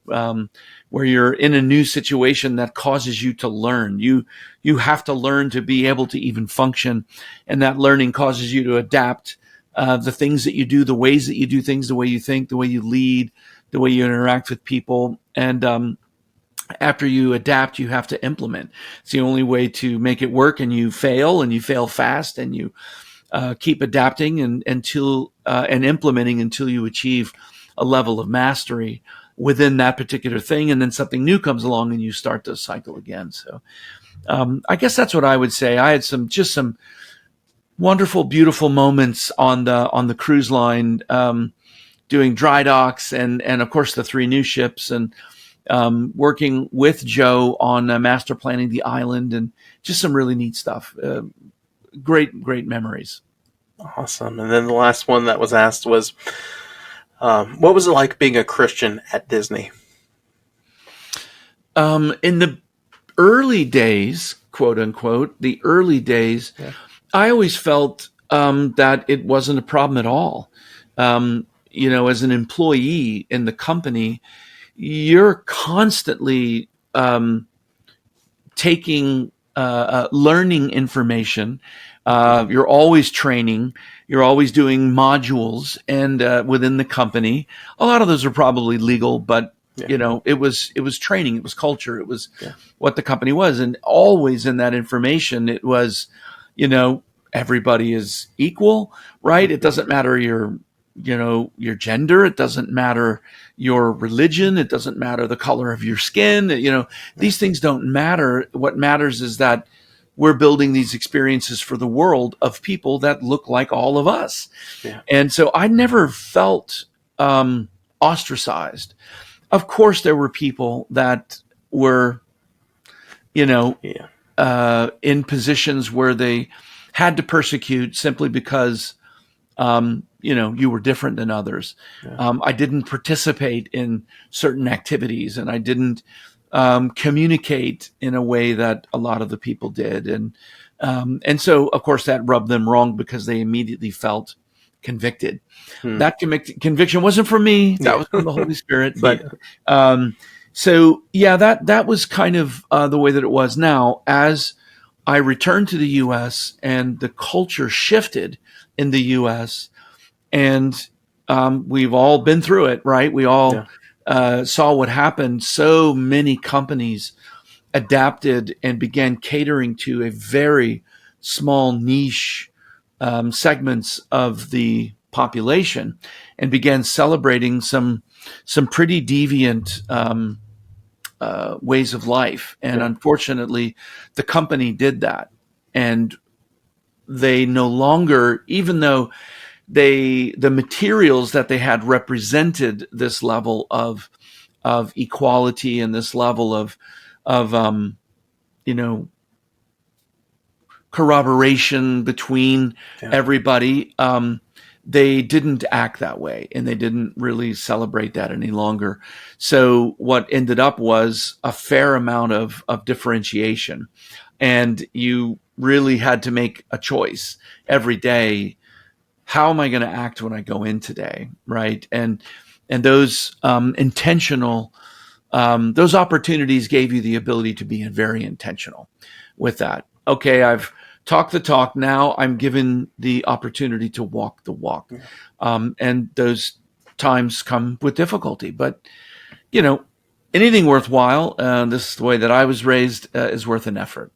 where you're in a new situation that causes you to learn. You have to learn to be able to even function, and that learning causes you to adapt the things that you do, the ways that you do things, the way you think, the way you lead, the way you interact with people. And after you adapt, you have to implement. It's the only way to make it work, and you fail fast, and you keep adapting and implementing until you achieve a level of mastery within that particular thing, and then something new comes along and you start the cycle again. So I guess that's what I would say. I had some wonderful, beautiful moments on the cruise line, doing dry docks and of course the 3 new ships, and working with Joe on master planning the island, and just some really neat stuff. Great memories. Awesome. And then the last one that was asked was, what was it like being a Christian at Disney? In the early days, quote unquote, I always felt that it wasn't a problem at all. As an employee in the company, you're constantly taking learning information. You're always training. You're always doing modules, and within the company, a lot of those are probably legal, but it was training. It was culture. It was what the company was, and always in that information, it was, everybody is equal, right? It doesn't matter your gender. It doesn't matter your religion. It doesn't matter the color of your skin. These things don't matter. What matters is that we're building these experiences for the world of people that look like all of us. Yeah. And so I never felt ostracized. Of course, there were people that were, in positions where they had to persecute simply because you were different than others. Yeah. I didn't participate in certain activities, and I didn't communicate in a way that a lot of the people did. And so, of course, that rubbed them wrong because they immediately felt convicted. That conviction wasn't from me. That was from the Holy Spirit. But that was kind of the way that it was. Now, as I returned to the U.S. and the culture shifted in the U.S., and we've all been through it, right? We all saw what happened. So many companies adapted and began catering to a very small niche segments of the population, and began celebrating some pretty deviant ways of life. And unfortunately, the company did that, and they no longer, even though the materials that they had represented this level of equality and this level of corroboration between everybody, they didn't act that way, and they didn't really celebrate that any longer. So what ended up was a fair amount of differentiation, and you really had to make a choice every day. How am I going to act when I go in today, right? And those intentional, those opportunities gave you the ability to be very intentional with that. Okay, I've talked the talk. Now I'm given the opportunity to walk the walk. And those times come with difficulty. But, anything worthwhile, this is the way that I was raised, is worth an effort.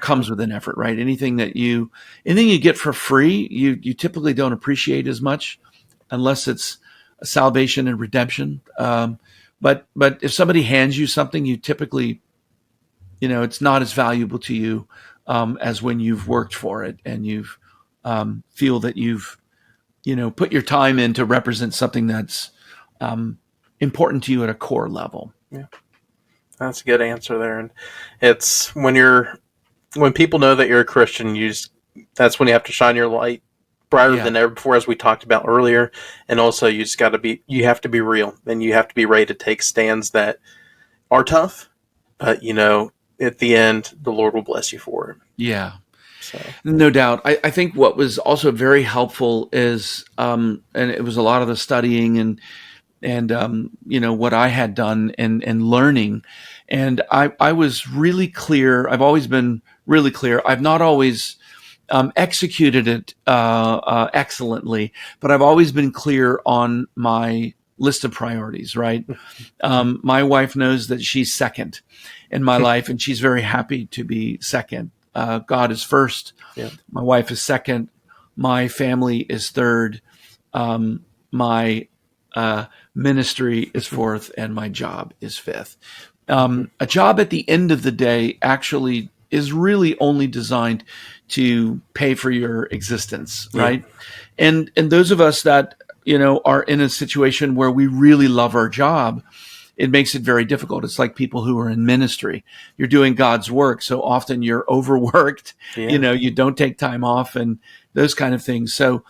Comes with an effort, right? Anything you get for free, you typically don't appreciate as much unless it's salvation and redemption. But if somebody hands you something, you typically, it's not as valuable to you as when you've worked for it and you've feel that you've, put your time in to represent something that's important to you at a core level. Yeah, that's a good answer there. And it's when people know that you're a Christian, that's when you have to shine your light brighter than ever before, as we talked about earlier. And also, you have to be real, and you have to be ready to take stands that are tough, but at the end, the Lord will bless you for it. Yeah. So. No doubt. I think what was also very helpful is, and it was a lot of the studying and what I had done and learning. And I was really clear. I've always been really clear. I've not always executed it excellently, but I've always been clear on my list of priorities, right? My wife knows that she's second in my life, and she's very happy to be second. God is first. Yeah. My wife is second. My family is third. My ministry is fourth, and my job is fifth. A job at the end of the day actually is really only designed to pay for your existence, right? Yeah. And those of us that, are in a situation where we really love our job, it makes it very difficult. It's like people who are in ministry. You're doing God's work, so often you're overworked. Yeah. You don't take time off and those kind of things. So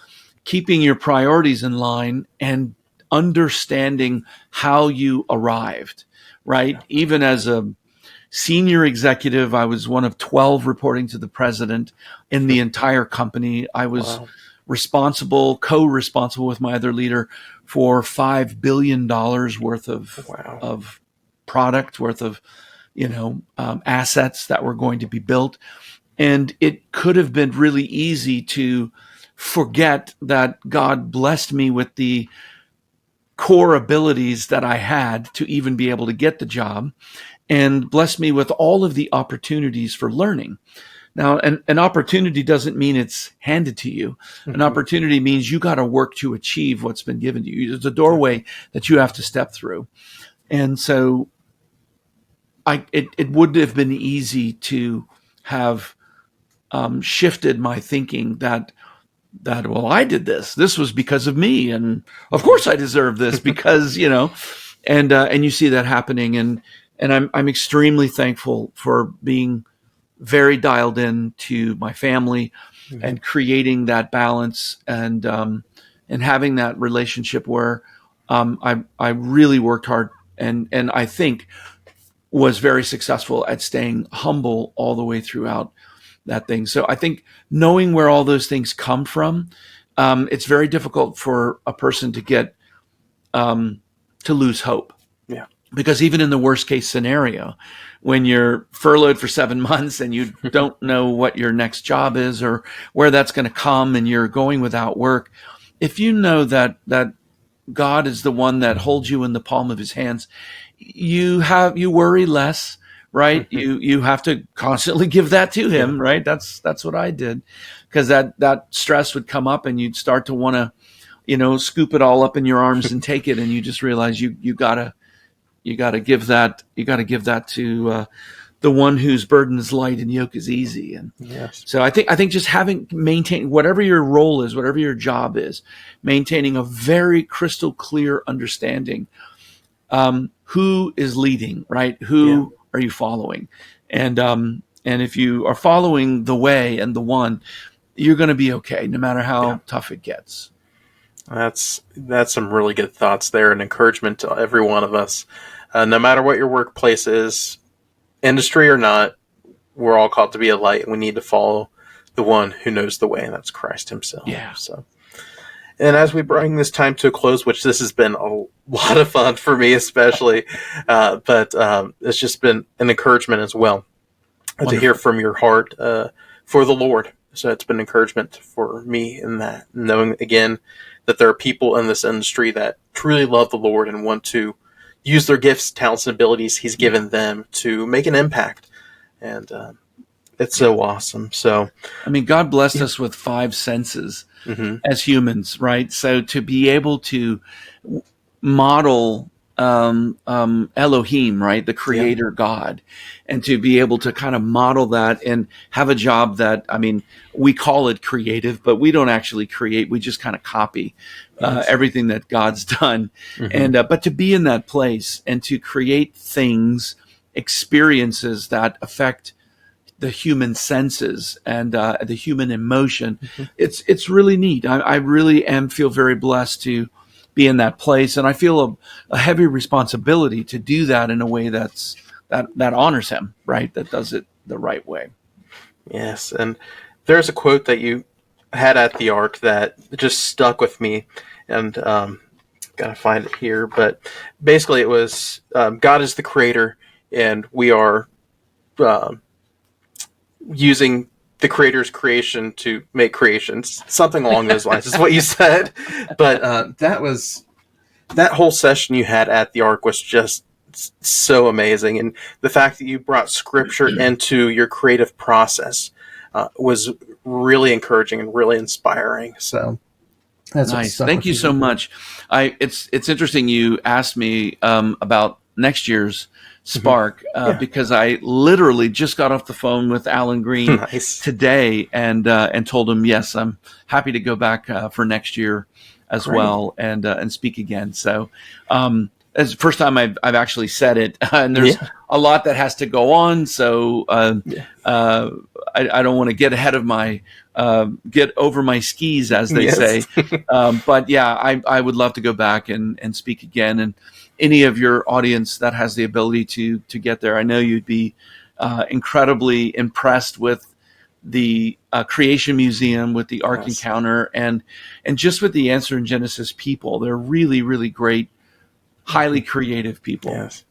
keeping your priorities in line and understanding how you arrived, right? Yeah. Even as a senior executive, I was one of 12 reporting to the president in the entire company. I was co-responsible with my other leader for $5 billion worth of product, worth of, assets that were going to be built. And it could have been really easy to forget that God blessed me with the core abilities that I had to even be able to get the job, and blessed me with all of the opportunities for learning. Now, an opportunity doesn't mean it's handed to you. An opportunity means you got to work to achieve what's been given to you. There's a doorway that you have to step through. And so it would have been easy to have shifted my thinking that, well, I did this. This was because of me. And of course I deserve this because, and you see that happening. And I'm extremely thankful for being very dialed in to my family and creating that balance and having that relationship where I really worked hard. And I think was very successful at staying humble all the way throughout that thing. So I think knowing where all those things come from, it's very difficult for a person to get to lose hope. Yeah. Because even in the worst case scenario, when you're furloughed for 7 months and you don't know what your next job is or where that's going to come, and you're going without work, if you know that God is the one that holds you in the palm of his hands, you worry less, right? You have to constantly give that to him, right? That's what I did, because that stress would come up and you'd start to want to, scoop it all up in your arms and take it. And you just realize you gotta give that to the one whose burden is light and yoke is easy. And so I think just maintaining whatever your role is, whatever your job is, maintaining a very crystal clear understanding, who is leading, right? Who are you following? And if you are following the way and the one, you're going to be okay, no matter how tough it gets. That's some really good thoughts there, and encouragement to every one of us. No matter what your workplace is, industry or not, we're all called to be a light, and we need to follow the one who knows the way, and that's Christ himself. Yeah. So, and as we bring this time to a close, which this has been a lot of fun for me especially, but it's just been an encouragement as well. Wonderful. To hear from your heart for the Lord. So it's been encouragement for me in that, knowing again that there are people in this industry that truly love the Lord and want to use their gifts, talents, and abilities he's given them to make an impact. And it's so awesome. So, I mean, God blessed us with 5 senses as humans, right? So to be able to model Elohim, right, the creator God, and to be able to kind of model that and have a job that, I mean, we call it creative, but we don't actually create. We just kind of copy everything that God's done. And but to be in that place and to create things, experiences that affect the human senses and the human emotion, it's really neat. I really feel very blessed to be in that place, and I feel a heavy responsibility to do that in a way that honors him, right? That does it the right way. Yes, and there's a quote that you had at the Ark that just stuck with me, and gotta find it here, but basically it was God is the creator, and we are using the creator's creation to make creations. Something along those lines is what you said. But that whole session you had at the Ark was just so amazing. And the fact that you brought scripture into your creative process was really encouraging and really inspiring. So that's nice. Thank you so much. It's interesting you asked me about next year's Spark because I literally just got off the phone with Alan Green today and told him, yes, I'm happy to go back for next year as well and speak again. So it's the first time I've actually said it, and there's a lot that has to go on. So I don't want to get ahead of get over my skis, as they say. But yeah, I would love to go back and speak again. And any of your audience that has the ability to get there, I know you'd be incredibly impressed with the Creation Museum, with the Ark Encounter, and just with the Answer in Genesis people. They're really, really great, highly creative people. Yes.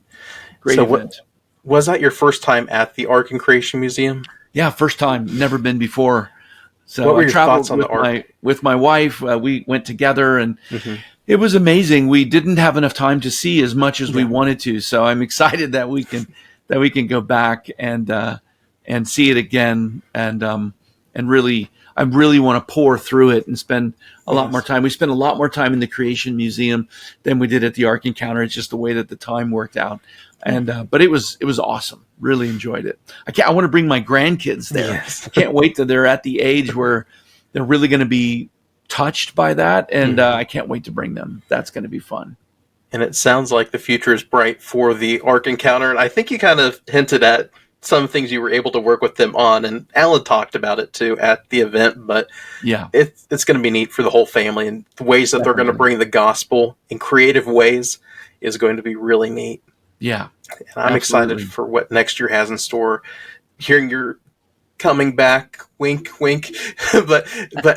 Great event. Was that your first time at the Ark and Creation Museum? Yeah, first time. Never been before. So what were your I traveled thoughts on the Ark? with my wife. We went together, and it was amazing. We didn't have enough time to see as much as we wanted to, so I'm excited that we can go back and see it again, and really, I really want to pour through it and spend a lot more time. We spent a lot more time in the Creation Museum than we did at the Ark Encounter. It's just the way that the time worked out, and but it was awesome. Really enjoyed it. I want to bring my grandkids there. Yes. I can't wait till they're at the age where they're really going to be touched by that, and I can't wait to bring them. That's going to be fun. And it sounds like the future is bright for the Ark Encounter, and I think you kind of hinted at some things you were able to work with them on, and Alan talked about it too at the event, but it's going to be neat for the whole family, and the ways that they're going to bring the gospel in creative ways is going to be really neat. Yeah. And I'm excited for what next year has in store. Hearing you're coming back, wink, wink, but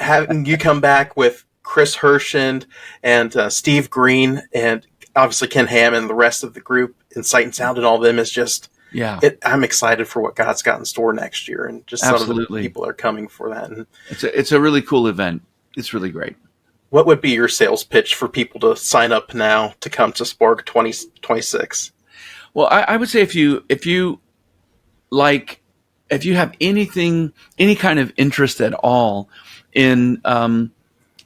having you come back with Chris Hershend and Steve Green and obviously Ken Ham and the rest of the group in Sight and Sound and all of them is just, I'm excited for what God's got in store next year, and just some of the people are coming for that. And it's a really cool event. It's really great. What would be your sales pitch for people to sign up now to come to Spark 2026? Well, I would say if you have any kind of interest at all in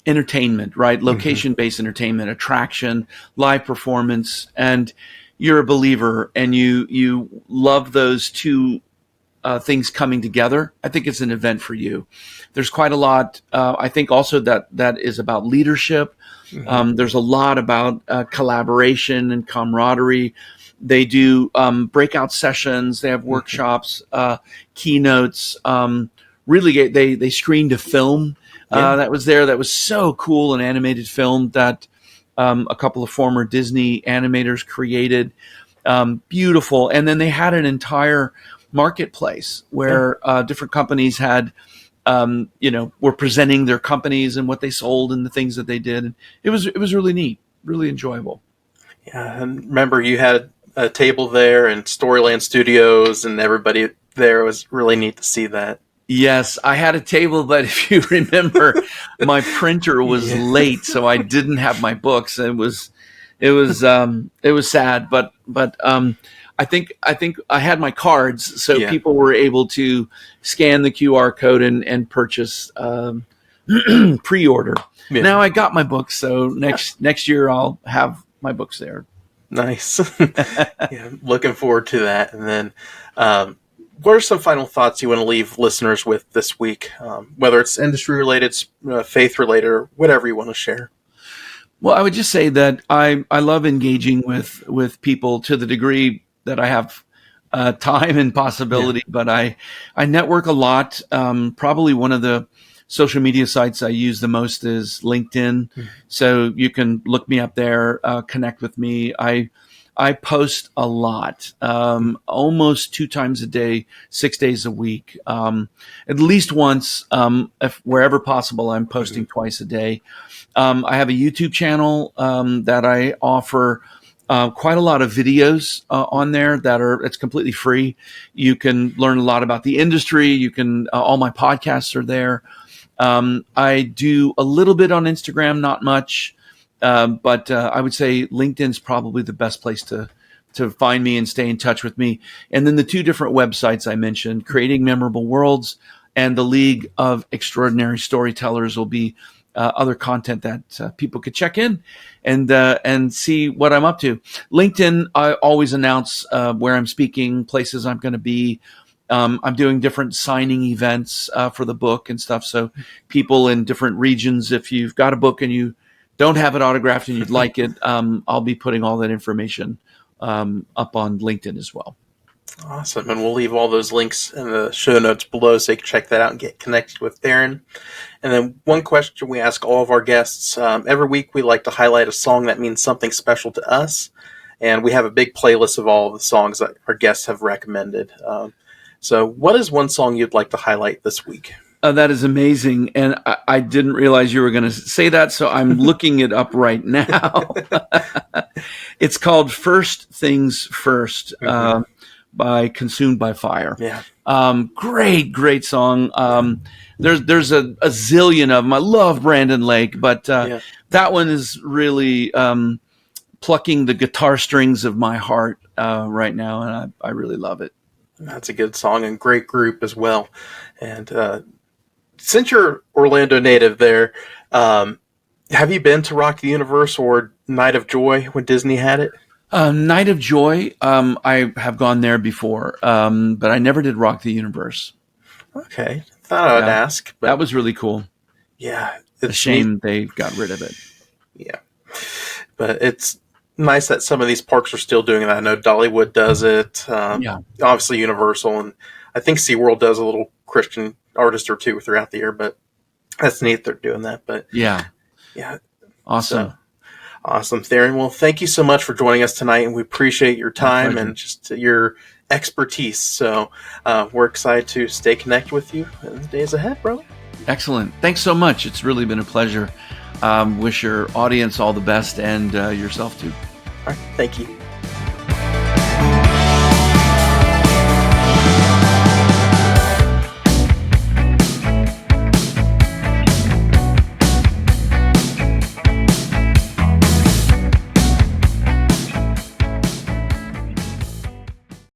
entertainment, right? Location-based entertainment, attraction, live performance, and you're a believer and you love those two things coming together, I think it's an event for you. There's quite a lot. I think also that is about leadership. There's a lot about collaboration and camaraderie. They do breakout sessions. They have workshops, keynotes. Really, they screened a film that was there. That was so cool, an animated film that a couple of former Disney animators created. Beautiful. And then they had an entire marketplace where different companies had, were presenting their companies and what they sold and the things that they did. And it was really neat, really enjoyable. Yeah, and remember you had a table there and Storyland Studios and everybody there. It was really neat to see that. Yes, I had a table, but if you remember, my printer was late, so I didn't have my books. It was sad, but I think I had my cards, so people were able to scan the QR code and purchase pre-order. Yeah. Now I got my books, so next year I'll have my books there. Nice. Looking forward to that. And then, what are some final thoughts you want to leave listeners with this week? Whether it's industry related, faith related, or whatever you want to share. Well, I would just say that I love engaging with people to the degree that I have time and possibility, but I network a lot. Probably one of the social media sites I use the most is LinkedIn. So you can look me up there, connect with me. I post a lot, almost 2 times a day, 6 days a week. At least once, if wherever possible, I'm posting twice a day. I have a YouTube channel that I offer quite a lot of videos on there it's completely free. You can learn a lot about the industry. You can all my podcasts are there. I do a little bit on Instagram, not much, but I would say LinkedIn's probably the best place to find me and stay in touch with me. And then the 2 different websites I mentioned, Creating Memorable Worlds and the League of Extraordinary Storytellers, will be other content that people could check in and see what I'm up to. LinkedIn, I always announce where I'm speaking, places I'm going to be. I'm doing different signing events for the book and stuff. So people in different regions, if you've got a book and you don't have it autographed and you'd like it, I'll be putting all that information up on LinkedIn as well. Awesome. And we'll leave all those links in the show notes below so you can check that out and get connected with Theron. And then one question we ask all of our guests. Every week we like to highlight a song that means something special to us. And we have a big playlist of all of the songs that our guests have recommended. So what is one song you'd like to highlight this week? That is amazing. And I didn't realize you were going to say that, so I'm looking it up right now. It's called First Things First by Consumed by Fire. Yeah. Great song. There's a zillion of them. I love Brandon Lake, but that one is really plucking the guitar strings of my heart right now, and I really love it. That's a good song and great group as well. And since you're Orlando native there, have you been to Rock the Universe or Night of Joy when Disney had it? Night of Joy, I have gone there before, but I never did Rock the Universe. Okay. Thought I would ask. But that was really cool. Yeah. It's a shame they got rid of it. Yeah. But it's nice that some of these parks are still doing that. I know Dollywood does it. Obviously Universal, and I think SeaWorld does a little Christian artist or two throughout the year, but that's neat they're doing that. But yeah. Awesome. So, Awesome, Theron. Well, thank you so much for joining us tonight, and we appreciate your time and just your expertise. So we're excited to stay connected with you in the days ahead, brother. Excellent. Thanks so much. It's really been a pleasure. Wish your audience all the best and yourself too. All right. Thank you.